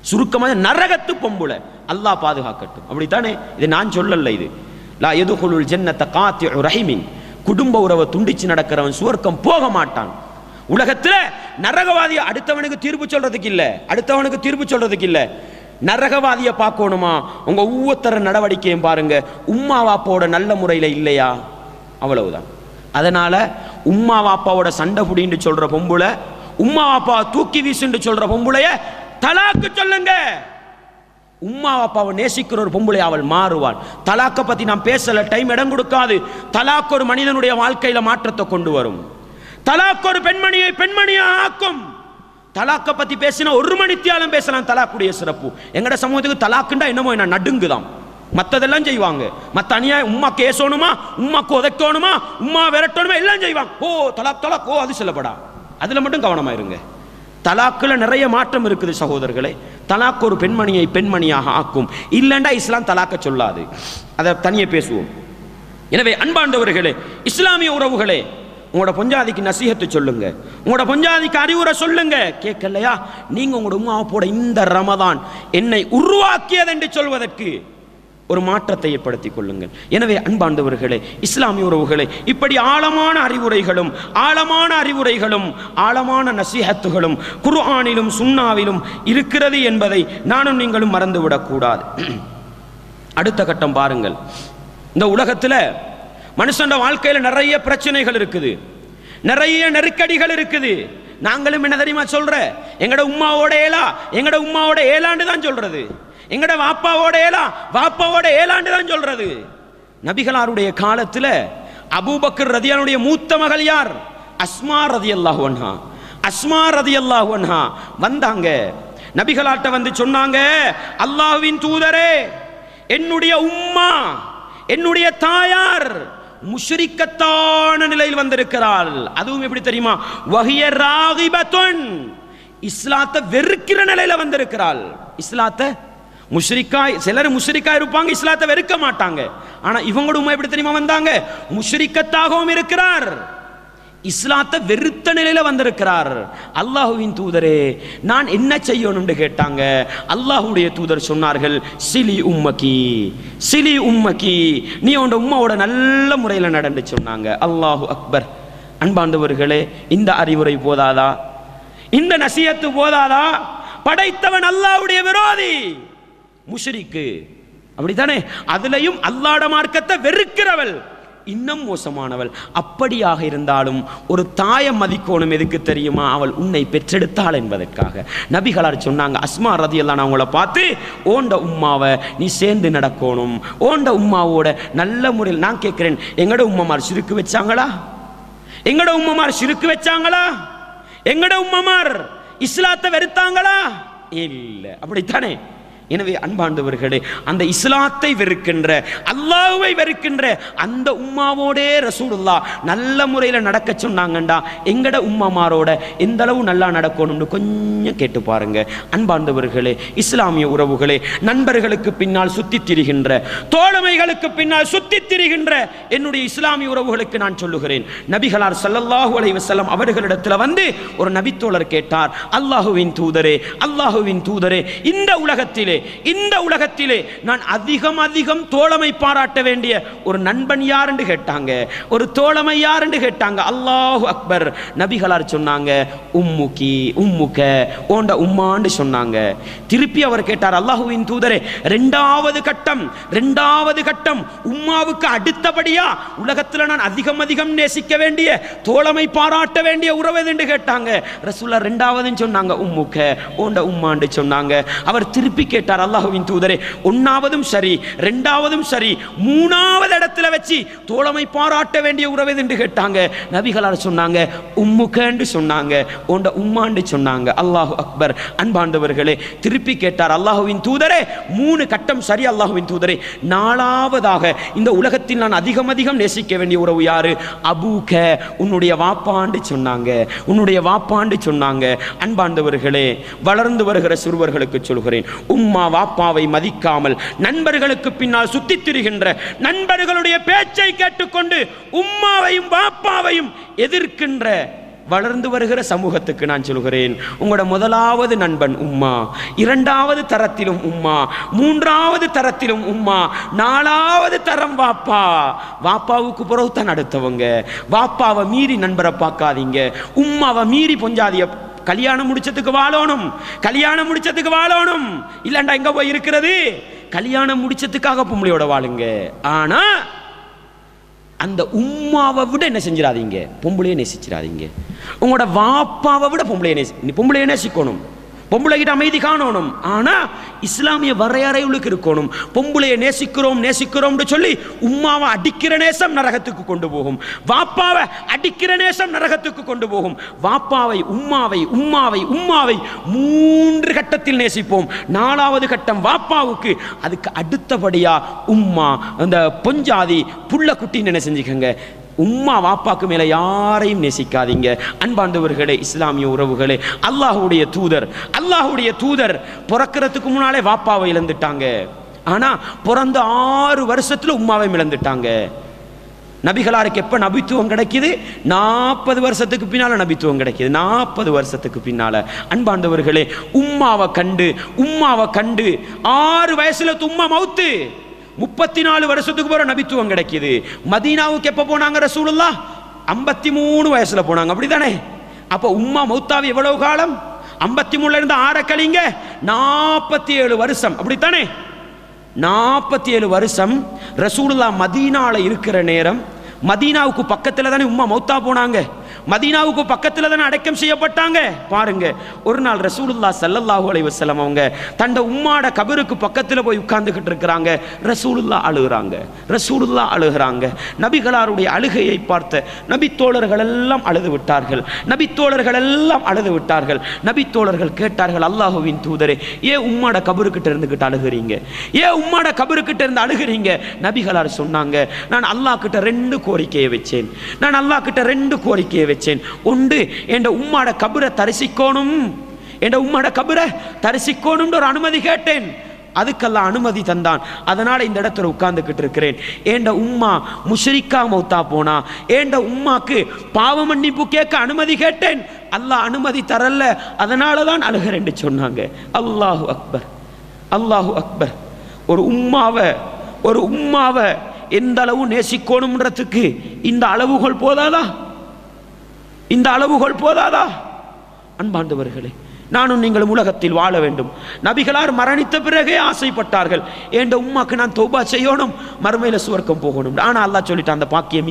சுருக்கமாக நரகத்து பொம்புளை அல்லாஹ் பாதுகாக்கட்டும். அப்படித்தானே? இது நான் சொல்லல. இது லா யதுகுலுல் ஜன்னத காத்திஉ ரஹிமின், குடும்ப உறவை துண்டிச்சு நடக்கிறவன் சுவர்க்கம் போக மாட்டான். உலகத்தில் நரகவாதியை அடுத்தவனுக்கு தீர்ப்பு சொல்றதுக்கு இல்லை. நரகவாதியை பார்க்கணுமா? உங்க ஒவ்வொருத்தர நடவடிக்கையும் பாருங்க, உம்மா வாப்பாவோட நல்ல முறையில் இல்லையா, அவ்வளவுதான். அதனால உம்மா வாப்பாவோட சண்டை புடின்னு சொல்ற பொம்புளை, உம்மா வாப்பாவை தூக்கி வீசுன்னு சொல்ற பொம்புளைய தலாக்கு சொல்லுங்க. உம்மா வாப்பாவை நேசிக்கிற ஒரு பொம்புளை அவள் மாறுவாள். தலாக்க பத்தி நான் பேசல, டைம் இடம் கொடுக்காது. தலாக் ஒரு மனிதனுடைய வாழ்க்கையில மாற்றத்தை கொண்டு வரும். தலாக் ஒரு பெண்மணியை பெண்மணியா ஆக்கும். தலாக்க பத்தி பேசினா 1 மணித்தியாலம் பேசலாம். தலாக்குடைய சிறப்பு எங்கட சமூகத்துக்கு தலாக்குண்டா என்னமோ என்ன நடுங்குதான். மற்றதெல்லாம் செய்வாங்க. மற்ற அநியாயம், உம்மா கேசணுமா, உம்மாக்கு உதைக்கணுமா, உம்மா விரட்டணுமா, எல்லாம் செய்வாங்க. ஓ தலாக், ஓ அது சொல்லப்படா. அதுல மட்டும் கவனமா இருங்க. தலாக்குல நிறைய மாற்றம் இருக்குது சகோதரர்களே. தலாக் ஒரு பெண்மணியை பெண்மணியாக ஆக்கும். இல்லைண்டா இஸ்லாம் தலாக்க சொல்லாது. அதை தனியே பேசுவோம். எனவே அன்பாண்டவர்களே, இஸ்லாமிய உறவுகளே, உங்களோட பொஞ்சாதிக்கு நசீஹத்து சொல்லுங்க, உங்களோட பொஞ்சாதிக்கு அறிவுரை சொல்லுங்க. கேட்கலையா, நீங்க உங்களோட உம்மாவை போட இந்த ரமதான் என்னை உருவாக்கியது என்று சொல்வதற்கு ஒரு மாற்றத்தை ஏற்படுத்திக் கொள்ளுங்கள். எனவே அன்பார்ந்தவர்களே, இஸ்லாமிய உறவுகளே, இப்படி ஆழமான அறிவுரைகளும் ஆழமான நசீஹத்துகளும் குர்ஆனிலும் சுன்னாவிலும் இருக்கிறது என்பதை நானும் நீங்களும் மறந்துவிடக்கூடாது. அடுத்த கட்டம் பாருங்கள். இந்த உலகத்தில் மனுஷன் வாழ்க்கையில் நிறைய பிரச்சனைகள் இருக்குது, நிறைய நெருக்கடிகள் இருக்குது. நாங்களும் என்ன தெரியுமா சொல்ற, எங்கட உம்மாவோட ஏலாண்டு தான் சொல்றது, எங்கட வாப்பாவோட ஏலாண்டு தான் சொல்றது. நபிகளாருடைய காலத்தில் அபூபக்கர் ரதியானுடைய மூத்த மகள் யார்? அஸ்மா ரதியல்லாஹு அன்ஹா வந்தாங்க. நபிகளாட்ட வந்து சொன்னாங்க, அல்லாஹ்வின் தூதரே, என்னுடைய உம்மா, என்னுடைய தாயார் முஷ்ரிக்கத்தான நிலையில் வந்திருக்கிறாள். அதுவும் எப்படி தெரியுமா? வஹிய ராகிபத்துன், இஸ்லாத்தை வெறுக்கிற நிலையில வந்திருக்கிறாள். இஸ்லாத்தை சிலர் முஷ்ரிக்கா இருப்பாங்க, இஸ்லாத்தை வெறுக்க மாட்டாங்க. ஆனா இவங்களோட உம்மா எப்படி தெரியுமா வந்தாங்க? முஷ்ரிக்கத்தாகவும் இருக்கிறார், இஸ்லாத்தை வெறுத்த நிலையில வந்திருக்கிறார். அல்லாஹுவின் தூதரே, நான் என்ன செய்யணும்னு கேட்டாங்க. அல்லாஹுடைய தூதர் சொன்னார்கள், சிலி உம்மக்கி, நீ உன் உம்மாவோட நல்ல முறையில் நடந்து சொன்னாங்க. அல்லாஹு அக்பர். அன்பார்ந்தவர்களே, இந்த அறிவுரை போதாதா? இந்த நசியத்து போதாதா? படைத்தவன் அல்லாஹ்வுடைய விரோதி, முஷ்ரிக்கு, அப்படித்தானே? அதுலயும் அல்லாஹ்வுடைய மார்க்கத்தை வெறுக்கிறவள் இன்னும் மோசமானவள். அப்படியாக இருந்தாலும் ஒரு தாயை மதிக்கணும். எதுக்கு தெரியுமா? அவள் உன்னை பெற்றெடுத்தாள் என்பதற்காக. நபிகளார் சொன்னாங்க, அஸ்மா ரதியல்லாஹு அவங்கள பார்த்து, ஓண்ட உம்மாவை நீ சேர்ந்து நடக்கணும், ஓண்ட உம்மாவோட நல்ல முறையில். நான் கேட்கிறேன், எங்கட உம்மமார் சிறுக்கு வச்சாங்களா? எங்கட உம்மமார் இஸ்லாத்தை வெறுத்தாங்களா? இல்லை. அப்படித்தானே? எனவே அன்பாண்டவர்களே, அந்த இஸ்லாத்தை வெறுக்கின்ற, அல்லாஹ்வை வெறுக்கின்ற அந்த உம்மாவோடே ரசூலுல்லாஹ் நல்ல முறையில் நடக்க சொன்னாங்கண்டா, எங்கட உம்மாமாரோட எந்த அளவு நல்லா நடக்கணும்னு கொஞ்சம் கேட்டு பாருங்க. அன்பாண்டவர்களே, இஸ்லாமிய உறவுகளே, நண்பர்களுக்கு பின்னால் சுத்தி திரிகின்ற, தோழமைகளுக்கு பின்னால் சுத்தி திரிகின்ற என்னுடைய இஸ்லாமிய உறவுகளுக்கு நான் சொல்லுகிறேன், நபிகளார் ஸல்லல்லாஹு அலைஹி வஸல்லம் அவர்களிடத்தில் வந்து ஒரு நபித்தோழர் கேட்டார், அல்லாஹுவின் தூதரே, இந்த உலகத்திலே நான் அதிகம் தோழமை பாராட்ட வேண்டிய ஒரு நண்பன் யார் என்று கேட்டாங்க, ஒரு தோழமை யார் என்று கேட்டாங்க. அல்லாஹு அக்பர். நபிகளார் சொன்னாங்க, உம்முக, ஓண்ட உம்மான்னு சொன்னாங்க. திருப்பி அவர் கேட்டார், அல்லாஹுவின் தூதரே, இரண்டாவது கட்டம் உம்மாவுக்கு அடுத்தபடியா உலகத்தில் நான் அதிகம் நேசிக்க வேண்டிய, தோழமை பாராட்ட வேண்டிய உறவு என்று கேட்டாங்க. ரசூலுல்லாஹ் இரண்டாவதுன்னு சொன்னாங்க, உம்முக, ஓண்ட உம்மான்னு சொன்னாங்க. அவர் திருப்பி கேட்டார், அல்லாஹ்வின் தூதரே, ஒன்னாவதும் சரி, இரண்டாவதும் சரி, மூணாவது இடத்துல வச்சு தோழமை பாராட்ட வேண்டிய உறவு என்று கேட்டாங்க. நபிகளார் சொன்னாங்க, உம்முகன்னு சொன்னாங்க, ஓண்ட உம்மான்னு சொன்னாங்க. அல்லாஹு அக்பர். அன்பாண்டவர்களே, திருப்பி கேட்டார், அல்லாஹ்வின் தூதரே, 3 கட்டம் சரி அல்லாஹ்வின் தூதரே, நாலாவதாக இந்த உலகத்தில் நான் அதிகம் நேசிக்க வேண்டிய உறவு யாரு? அபூக, உன்னுடைய வாப்பாண்டு சொன்னாங்க. அன்பாண்டவர்களே, வளர்ந்து வருகிற சிறுவர்களுக்கு சொல்கிறேன், உம்மா வாப்பாவை மதிக்காமல் நண்பர்களுக்கு பின்னால் சுத்தித் திரிகின்ற, நண்பர்களுடைய பேச்சை கேட்டுக்கொண்டு உம்மாவையும் வாப்பாவையும் எதிர்க்கின்ற வளர்ந்து வருகிற சமூகத்துக்கு நான் சொல்கிறேன், உங்களோட முதலாவது நண்பன் உம்மா, இரண்டாவது தரத்திலும் உம்மா, மூன்றாவது தரத்திலும் உம்மா, நாலாவது தரம் வாப்பா. வாப்பாவுக்கு பிறகு தான் அடுத்தவங்க. வாப்பாவை மீறி நண்பரை பார்க்காதீங்க, உம்மாவை மீறி பொஞ்சாதிய. கல்யாணம் முடிச்சதுக்கு வாழணும், இல்லண்டா எங்க போய் இருக்கிறது? கல்யாணம் முடிச்சதுக்காக பொம்பளையோட வாழுங்க. ஆனா அந்த உம்மாவை விட என்ன செஞ்சிடாதீங்க, பொம்பளையை நேசிச்சிடாதீங்க. உங்களோட வாப்பாவை விட பொம்பளையை நேசிக்கணும், பொம்பளை கிட்ட அமைதி காணணும். ஆனா இஸ்லாமிய வரையறைகளுக்கு இருக்கணும். பொம்பளையை நேசிக்கிறோம் சொல்லி உம்மாவை அடிக்கிற நேசம் நரகத்துக்கு கொண்டு போகும், வாப்பாவை அடிக்கிற நேசம் நரகத்துக்கு கொண்டு போகும். வாப்பாவை உம்மாவை 3 கட்டத்தில் நேசிப்போம். 4வது கட்டம் வாப்பாவுக்கு, அதுக்கு அடுத்தபடியா உம்மா, அந்த பொஞ்சாதி புள்ள குட்டின்னு என்ன செஞ்சுக்கங்க. உம்மா வாப்பாக்கு மேல யாரையும் நேசிக்காதீங்க. அன்பாண்டவர்களே, இஸ்லாமிய உறவுகளே, அல்லாஹ்வுடைய தூதர் பிறக்கிறதுக்கு முன்னாலே வாப்பாவை இழந்துட்டாங்க. ஆனா பிறந்த 6 வருஷத்துல உம்மாவை இழந்துட்டாங்க. நபிகளாருக்கு எப்ப நபித்துவம் கிடைக்குது? 40 வருஷத்துக்கு பின்னால நபித்துவம் கிடைக்குது. 40 வருஷத்துக்கு பின்னால. அன்பாண்டவர்களே, உம்மாவை கண்டு 6 வயசுல உம்மா மௌத்து. 34 வருஷத்துக்கு பிறகு நபித்துவம் கிடைக்குது. மதீனாவுக்கு எப்ப போனாங்க ரசூலுல்லாஹ்? 53 வயசுல போனாங்க, அப்படித்தானே? அப்ப உம்மா மௌத்தாவி எவ்வளவு காலம்? 53ல இருந்து 6 கழிங்க, 47 வருஷம், அப்படித்தானே? 47 வருஷம் ரசூலுல்லாஹ் மதீனால இருக்கிற நேரம். மதீனாவுக்கு பக்கத்துல தானே உம்மா மௌத்தா போனாங்க, மதீனாவுக்கு பக்கத்துல தானே அடக்கம் செய்யப்பட்டாங்க. பாருங்க, ஒரு நாள் ரசூலுல்லாஹ் ஸல்லல்லாஹு அலைஹி வஸல்லம் அவங்க தண்ட உம்மாட கபருக்கு பக்கத்துல போய் உட்கார்ந்துகிட்டு இருக்கிறாங்க. ரசூலுல்லாஹ் அழுகிறாங்க. நபிகளாருடைய அழுகையை பார்த்த நபித்தோழர்கள் எல்லாம் அழுது விட்டார்கள். நபித்தோழர்கள் கேட்டார்கள், அல்லாஹ்வின் தூதரே, ஏன் உம்மாட கபருக்கிட்ட இருந்துகிட்டு அழுகிறீங்க? ஏன் உம்மாட கபருக்கிட்ட இருந்து அழுகிறீங்க? நபிகளார் சொன்னாங்க, நான் அல்லாஹ் கிட்ட 2 கோரிக்கையை வச்சேன். ஒன்று, என் உம்மாட கபரை தரிசிக்கணும் ஒரு அனுமதி கேட்டேன். அதுக்கெல்லாம் அனுமதி தந்தான். அதனால இந்த இடத்துல உட்கார்ந்துகிட்டு இருக்கிறேன். ஏண்ட உம்மா முஷ்ரிக்கா மௌத்தா போனா, ஏண்ட உம்மாக்கு பாவ மன்னிப்பு கேட்க அனுமதி கேட்டேன். அல்லாஹ் அனுமதி தரல, அதனால தான் அழுகிறேன் சொன்னாங்க. அல்லாஹு அக்பர். ஒரு உம்மாவை எந்த அளவு நேசிக்கணும்ன்றதுக்கு இந்த அளவுகள் போதாதா? அன்பாண்டவர்களே, நானும் நீங்களும் உலகத்தில் வாழ வேண்டும். நபிகளார் மரணித்த பிறகே ஆசைப்பட்டார்கள், என் உம்மாக்கு நான் தௌபா செய்யணும், மறுமையில சுவர்க்கம் போகணும். ஆனா அல்லாஹ் சொல்லிட்டான், அந்த பாக்கியம்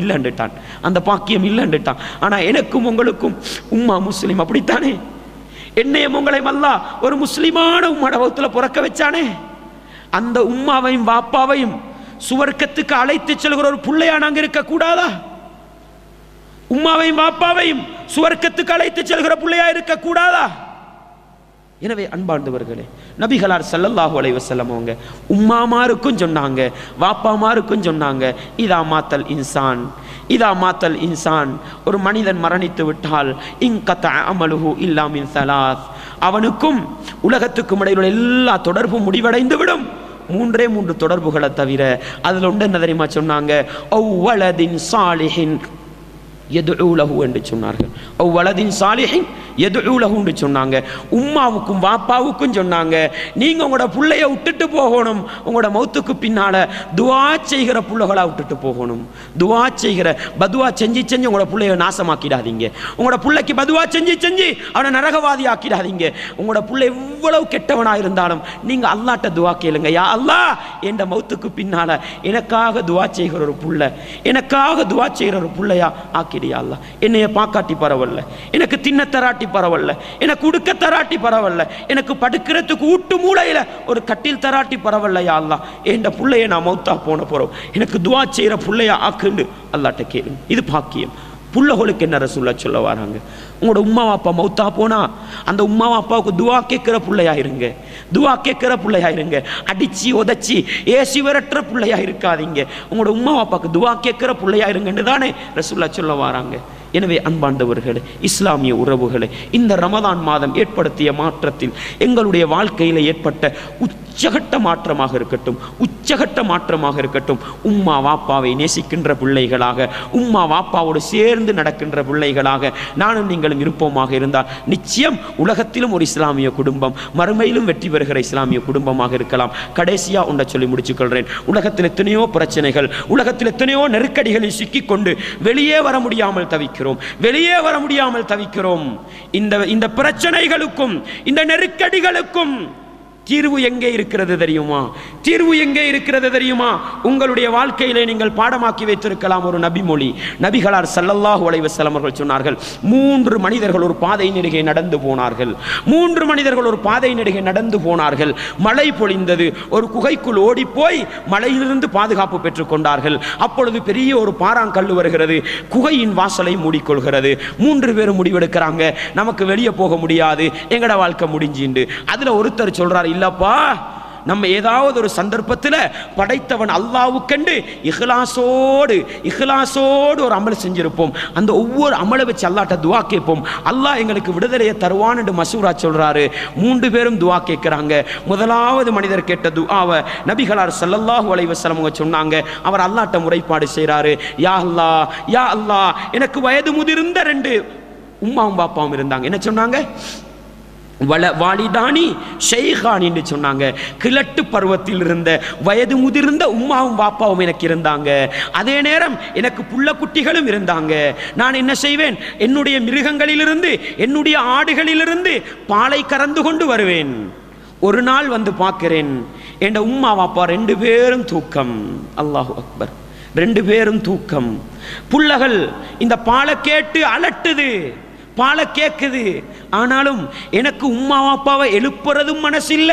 இல்லைன்னுட்டான். ஆனா எனக்கும் உங்களுக்கும் உம்மா முஸ்லிம், அப்படித்தானே? என்னையும் உங்களையும் அல்லாஹ் ஒரு முஸ்லிமான உம்மாட வகுத்துல பிறக்க வச்சானே. அந்த உம்மாவையும் வாப்பாவையும் சுவர்க்கத்துக்கு அழைத்து செல்கிற ஒரு பிள்ளையா நாங்க இருக்க கூடாதா? உம்மாவையும் வாப்பாவையும் சுவர்க்கத்துக்கு அழைத்து செல்கிற பிள்ளையா இருக்க கூடாதா? எனவே அன்பார்ந்தவர்களே, நபிகளார் ஸல்லல்லாஹு அலைஹி வஸல்லம் அவங்க உம்மாமாருக்கும் சொன்னாங்க, வாப்பாமாருக்கும் சொன்னாங்க, இதா மாத்தல் இன்சான், ஒரு மனிதன் மரணித்து விட்டால் இன்கதஅ அமலுஹு இல்லா மின் ஸலாஸ், அவனுக்கும் உலகத்துக்கும் இடையிலுள்ள எல்லா தொடர்பும் முடிவடைந்து விடும். 3 தொடர்புகளை தவிர. அதுல ஒன்று என்ன தெரியுமா சொன்னாங்க? அவ்வலதின் சாலிஹின் யதுஉ லஹு என்று சொன்னார்கள். அவ்வலதின் சாலிஹின் யதுஉ லஹு என்று சொன்னாங்க. உம்மாவுக்கும் வாப்பாவுக்கும் சொன்னாங்க, நீங்க உங்களோட புள்ளைய விட்டுட்டு போகணும், உங்களோட மௌத்துக்கு பின்னால துஆ செய்கிற புள்ளைகளா விட்டுட்டு போகணும். துஆ செய்கிற பதுவா செஞ்சு உங்களோட புள்ளைய நாசமாக்கிடாதீங்க. உங்களோட புள்ளைக்கு பதுவா செஞ்சு அவனை நரகவாதி ஆக்கிடாதீங்க. உங்களோட புள்ளை எவ்வளவு கெட்டவனா இருந்தாலும் நீங்க அல்லாஹ்ட்ட துஆ கேளுங்க, யா அல்லாஹ், என் மௌத்துக்கு பின்னால எனக்காக துஆ செய்கிற ஒரு புள்ளையா ஆக்கிடியா அல்லாஹ். என்னைய பாக்காட்டி பரவாயில்ல, எனக்கு தின்ன தராட்டி பரவாயில்ல, எனக்கு உடுக்க தராட்டி பரவாயில்ல, எனக்கு படுக்கிறதுக்கு ஊட்டு மூளையில ஒரு கட்டில் தராட்டி பரவாயில்ல, யா அல்லாஹ், என் புள்ளைய நான் மௌத்தா போறோம், எனக்கு துஆ செய்யற புள்ளையா ஆக்குன்னு அல்லாஹ்ட்ட கேளுங்க. இது பாக்கியம். புள்ளகளுக்கு என்ன ரசூலுல்லாஹ் சொல்ல வராங்க? உங்களோட உம்மா அப்பா மௌத்தா போனா அந்த உம்மா அப்பாவுக்கு துஆ கேட்கிற புள்ளையா இருங்க. அடிச்சு உதச்சி ஏசி விரட்டுற புள்ளையா இருக்காதீங்க. உங்களோட உம்மா அப்பாவுக்கு துஆ கேட்கிற புள்ளையா இருங்கன்னு தானே ரசூலுல்லாஹ் சொல்ல வராங்க. எனவே அன்பார்ந்தவர்களே, இஸ்லாமிய உறவுகளே, இந்த ரமதான் மாதம் ஏற்படுத்திய மாற்றத்தில் எங்களுடைய வாழ்க்கையில் ஏற்பட்ட உச்சகட்ட மாற்றமாக இருக்கட்டும். உம்மா வாப்பாவை நேசிக்கின்ற பிள்ளைகளாக, உம்மா வாப்பாவோடு சேர்ந்து நடக்கின்ற பிள்ளைகளாக நானும் நீங்களும் இருப்போமாக இருந்தால் நிச்சயம் உலகத்திலும் ஒரு இஸ்லாமிய குடும்பம், மறுமையிலும் வெற்றி பெறுகிற இஸ்லாமிய குடும்பமாக இருக்கலாம். கடைசியா ஒன்றை சொல்லி முடிச்சுக்கொள்கிறேன். உலகத்தில் எத்தனையோ பிரச்சனைகள், உலகத்தில் எத்தனையோ நெருக்கடிகளில் சிக்கிக்கொண்டு வெளியே வர முடியாமல் தவிக்கிறோம். இந்த பிரச்சனைகளுக்கும் இந்த நெருக்கடிகளுக்கும் தீர்வு எங்கே இருக்கிறது தெரியுமா? உங்களுடைய வாழ்க்கையிலே நீங்கள் பாடமாக்கி வைத்திருக்கலாம் ஒரு நபிமொழி. நபிகளார் ஸல்லல்லாஹு அலைஹி வஸல்லம் அவர்கள் சொன்னார்கள், 3 மனிதர்கள் ஒரு பாதை நெடுகே நடந்து போனார்கள். மழை பொழிந்தது. ஒரு குகைக்குள் ஓடிப்போய் மழையிலிருந்து பாதுகாப்பு பெற்றுக் கொண்டார்கள். அப்பொழுது பெரிய ஒரு பாறாங்கல்லு வருகிறது, குகையின் வாசலை மூடிக்கொள்கிறது. 3 பேரும் முடிவெடுக்கிறாங்க, நமக்கு வெளியே போக முடியாது, எங்கட வாழ்க்கை முடிஞ்சிண்டு. அதுல ஒருத்தர் சொல்றார், இல்லப்பா, நம்ம ஏதாவது ஒரு சந்தர்ப்பத்தில் படைத்தவன் அல்லாஹ்வுக்கென்று இஹ்லாஸோடு ஒரு அமல் செஞ்சிருப்போம். அந்த ஒவ்வொரு அமலை வச்சு அல்லாஹ்ட்ட துஆ கேட்போம். அல்லாஹ் எங்களுக்கு விடுதலையை தருவான் என்று மசூரா சொல்றாரு. 3 பேரும் துஆ கேட்கிறாங்க. முதலாவது மனிதர் கேட்ட துஆவை நபிகளார் ஸல்லல்லாஹு அலைஹி வஸல்லம் சொன்னாங்க. அவர் அல்லாஹ்ட்ட முறைப்பாடு செய்றாரு. யா அல்லாஹ், யா அல்லாஹ், எனக்கு வயது முதிர்ந்த 2 உம்மாவும் பாப்பாவும் இருந்தாங்க. என்ன சொன்னாங்க? வாலிதானி ஷைகானி என்று சொன்னாங்க. கிழட்டு பருவத்தில் இருந்த வயது முதிர்ந்த உம்மாவும் பாப்பாவும் எனக்கு இருந்தாங்க. அதே நேரம் எனக்கு புள்ள குட்டிகளும் இருந்தாங்க. நான் என்ன செய்வேன்? என்னுடைய மிருகங்களிலிருந்து, என்னுடைய ஆடுகளிலிருந்து பாலை கறந்து கொண்டு வருவேன். ஒரு நாள் வந்து பார்க்கிறேன், என் உம்மா பாப்பா 2 பேரும் தூக்கம். அல்லாஹு அக்பர். 2 பேரும் தூக்கம். புள்ளகள் இந்த பாலை கேட்டு அலட்டுது, பாலை கேட்குது. ஆனாலும் எனக்கு உம்மா அப்பாவை எழுப்புறதும் மனசில்ல,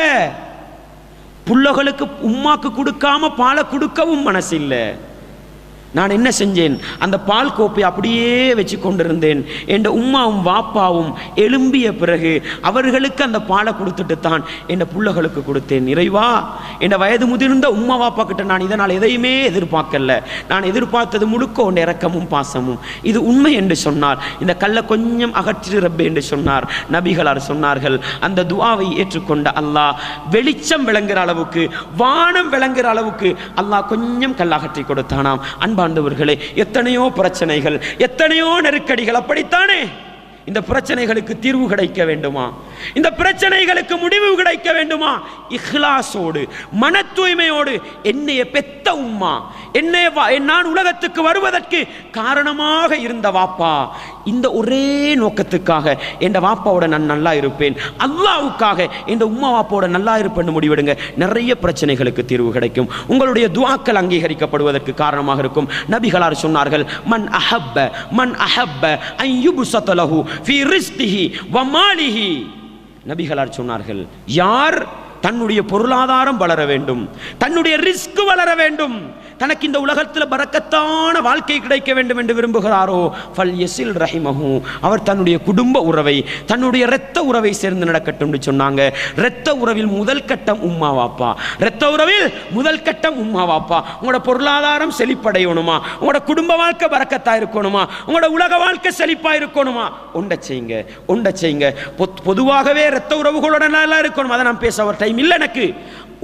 புள்ளகளுக்கு உம்மாக்கு கொடுக்காம பாலை கொடுக்கவும் மனசில்லை. நான் என்ன செஞ்சேன்? அந்த பால் கோப்பை அப்படியே வச்சு கொண்டிருந்தேன். என் உம்மாவும் வாப்பாவும் எழும்பிய பிறகு அவர்களுக்கு அந்த பாலை கொடுத்துட்டு தான் என் புள்ளகளுக்கு கொடுத்தேன். நிறைவா, என் வயது முதிர்ந்த உம்மா வாப்பா கிட்ட நான் இதனால் எதையுமே எதிர்பார்க்கல. நான் எதிர்பார்த்தது முழுக்க உன் இரக்கமும் பாசமும். இது உண்மை என்று சொன்னார். இந்த கல்லை கொஞ்சம் அகற்றி ரப்பே என்று சொன்னார். நபிகளார் சொன்னார்கள், அந்த துஆவை ஏற்றுக்கொண்ட அல்லாஹ் வெளிச்சம் விளங்குற அளவுக்கு, வானம் விளங்குற அளவுக்கு அல்லாஹ் கொஞ்சம் கல் அகற்றி கொடுத்தானாம். அன்பாண்டவர்களே, எத்தனையோ பிரச்சனைகள், எத்தனையோ நெருக்கடிகள். அப்படித்தானே? இந்த பிரச்சனைகளுக்கு தீர்வு கிடைக்க வேண்டுமா? இந்த பிரச்சனைகளுக்கு முடிவு கிடைக்க வேண்டுமா? இஹ்லாஸோடு, மன தூய்மையோடு, என்னைய பெத்த உம்மா, நான் உலகத்துக்கு வருவதற்கு காரணமாக இருந்த வாப்பா, இந்த ஒரே நோக்கத்துக்காக என் வாப்பாவோட நான் நல்லா இருப்பேன், அல்லாஹ்வுக்காக என் உம்மா வாப்பாவோட நல்லா இருப்பேன்னு முடிவெடுங்க. நிறைய பிரச்சனைகளுக்கு தீர்வு கிடைக்கும். உங்களுடைய துஆக்கள் அங்கீகரிக்கப்படுவதற்கு காரணமாக இருக்கும். நபிகளார் சொன்னார்கள், மன் அஹப்ப அன் யுப்ஸத லஹு ஃபீ ரிஸ்கிஹி வ மாலிஹி. நபிகளார் சொன்னார்கள், யார் தன்னுடைய பொருளாதாரம் வளர வேண்டும், தன்னுடைய ரிஸ்க் வளர வேண்டும், தனக்கு இந்த உலகத்தில் பரக்கத்தான வாழ்க்கை கிடைக்க வேண்டும் என்று விரும்புகிறாரோ, ஃபல் யஸில் ரஹிமஹு, அவர் தன்னுடைய குடும்ப உறவை, தன்னுடைய இரத்த உறவை சேர்ந்து நடக்கட்டும் என்று சொன்னாங்க. இரத்த உறவில் முதல் கட்டம் உம்மா வாப்பா. இரத்த உறவில் முதல் கட்டம் உம்மா வாப்பா. உங்களோட பொருளாதாரம் செழிப்படையணுமா, உங்களோட குடும்ப வாழ்க்கை பரக்கத்தா இருக்கணுமா, உங்களோட உலக வாழ்க்கை செழிப்பா இருக்கணுமா, ஒன்றை செய்யுங்க. பொதுவாகவே இரத்த உறவுகளோட நல்லா இருக்கணும். அதை நான் பேச டைம் இல்லை எனக்கு.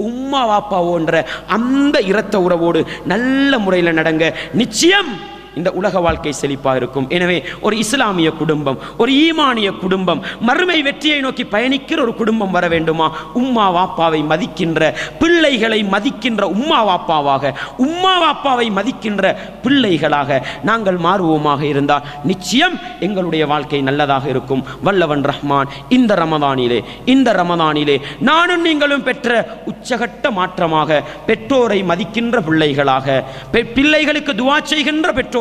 உம்மா வாப்பாவோன்ற அந்த இரத்த உறவோடு நல்ல முறையில் நடங்க. நிச்சயம் இந்த உலக வாழ்க்கை செழிப்பாக இருக்கும். எனவே ஒரு இஸ்லாமிய குடும்பம், ஒரு ஈமானிய குடும்பம், மறுமை வெற்றியை நோக்கி பயணிக்கிற ஒரு குடும்பம் வர வேண்டுமா? உம்மா வாப்பாவை மதிக்கின்ற, பிள்ளைகளை மதிக்கின்ற உம்மா வாப்பாவாக, உம்மா வாப்பாவை மதிக்கின்ற பிள்ளைகளாக நாங்கள் மாறுவோமாக இருந்தால் நிச்சயம் எங்களுடைய வாழ்க்கை நல்லதாக இருக்கும். வல்லவன் ரஹ்மான் இந்த ரமதானிலே நானும் நீங்களும் பெற்ற உச்சகட்ட மாற்றமாக பெற்றோரை மதிக்கின்ற பிள்ளைகளாக, பிள்ளைகளுக்கு துஆ செய்கின்ற பெற்றோர்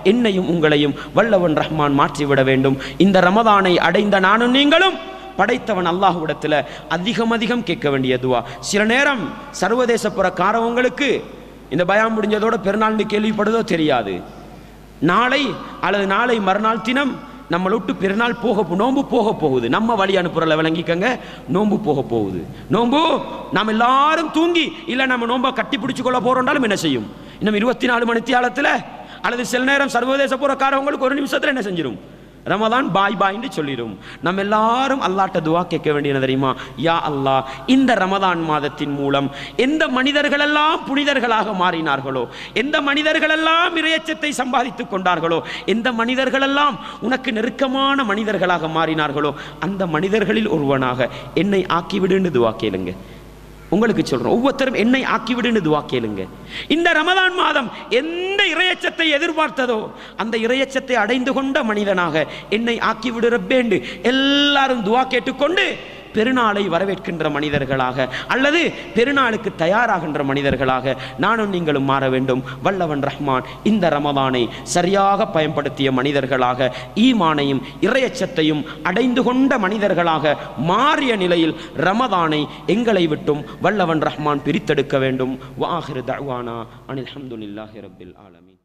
என்னையும் உங்களையும் வல்லவன் ரஹ்மான் மாற்றிவிட வேண்டும். இந்த ரமதானை அடைந்த நானும் நீங்களும் படைத்தவன் அல்லாஹ்விடத்தில் அதிகம் கேட்க வேண்டிய துஆ. சில நேரம் சர்வதேச புறக்காரவங்களுக்கு இந்த பயான் முடிஞ்சதோட பெருநாள்னு கேள்விப்படுதோ தெரியாது. நாளை மறுநாள் தினம் நம்மளை விட்டு பெருநாள் நோம்பு போக போகுது. நம்ம வழி அனுப்புறல விளங்கிக்கங்க, நோம்பு போக போகுது. நோம்பு நாம் எல்லாரும் தூங்கி இல்லை நம்ம நோம்பை கட்டி பிடிச்சு கொள்ள போறோம்னாலும் என்ன செய்யும்? இன்னும் 24 மணி தியாலத்தில் அல்லது சில நேரம் சர்வதேச புறக்காரவங்களுக்கு 1 நிமிஷத்தில் என்ன செஞ்சிடும்? ரமதான் பாய்ன்னு சொல்லிடும். நம்ம எல்லாரும் அல்லாஹ்ட்ட துஆ கேட்க வேண்டியது தெரியுமா? யா அல்லாஹ், இந்த ரமதான் மாதத்தின் மூலம் எந்த மனிதர்களெல்லாம் புனிதர்களாக மாறினார்களோ, எந்த மனிதர்களெல்லாம் இறையச்சத்தை சம்பாதித்துக் கொண்டார்களோ, எந்த மனிதர்களெல்லாம் உனக்கு நெருக்கமான மனிதர்களாக மாறினார்களோ, அந்த மனிதர்களில் ஒருவனாக என்னை ஆக்கிவிடுன்னு துஆ கேளுங்க. உங்களுக்கு சொல்றோம், ஒவ்வொருத்தரும் என்னை ஆக்கிவிடுன்னு துஆ கேளுங்க. இந்த ரமதான் மாதம் எந்த இறையச்சத்தை எதிர்பார்த்ததோ அந்த இறையச்சத்தை அடைந்து கொண்ட மனிதனாக என்னை ஆக்கிவிடு ரப்பேண்டு எல்லாரும் துஆ கேட்டுக்கொண்டு பெருநாளை வரவேற்கின்ற மனிதர்களாக அல்லது பெருநாளுக்கு தயாராகின்ற மனிதர்களாக நானும் நீங்களும் மாற வேண்டும். வல்லவன் ரஹ்மான் இந்த ரமதானை சரியாக பயன்படுத்திய மனிதர்களாக, ஈமானையும் இறையச்சத்தையும் அடைந்து கொண்ட மனிதர்களாக மாறிய நிலையில் ரமதானை எங்களை விட்டும் வல்லவன் ரஹ்மான் பிரித்தெடுக்க வேண்டும். வஆகிரு தஅவானா அனில் ஹம்துலில்லாஹி ரப்பில் ஆலமீன்.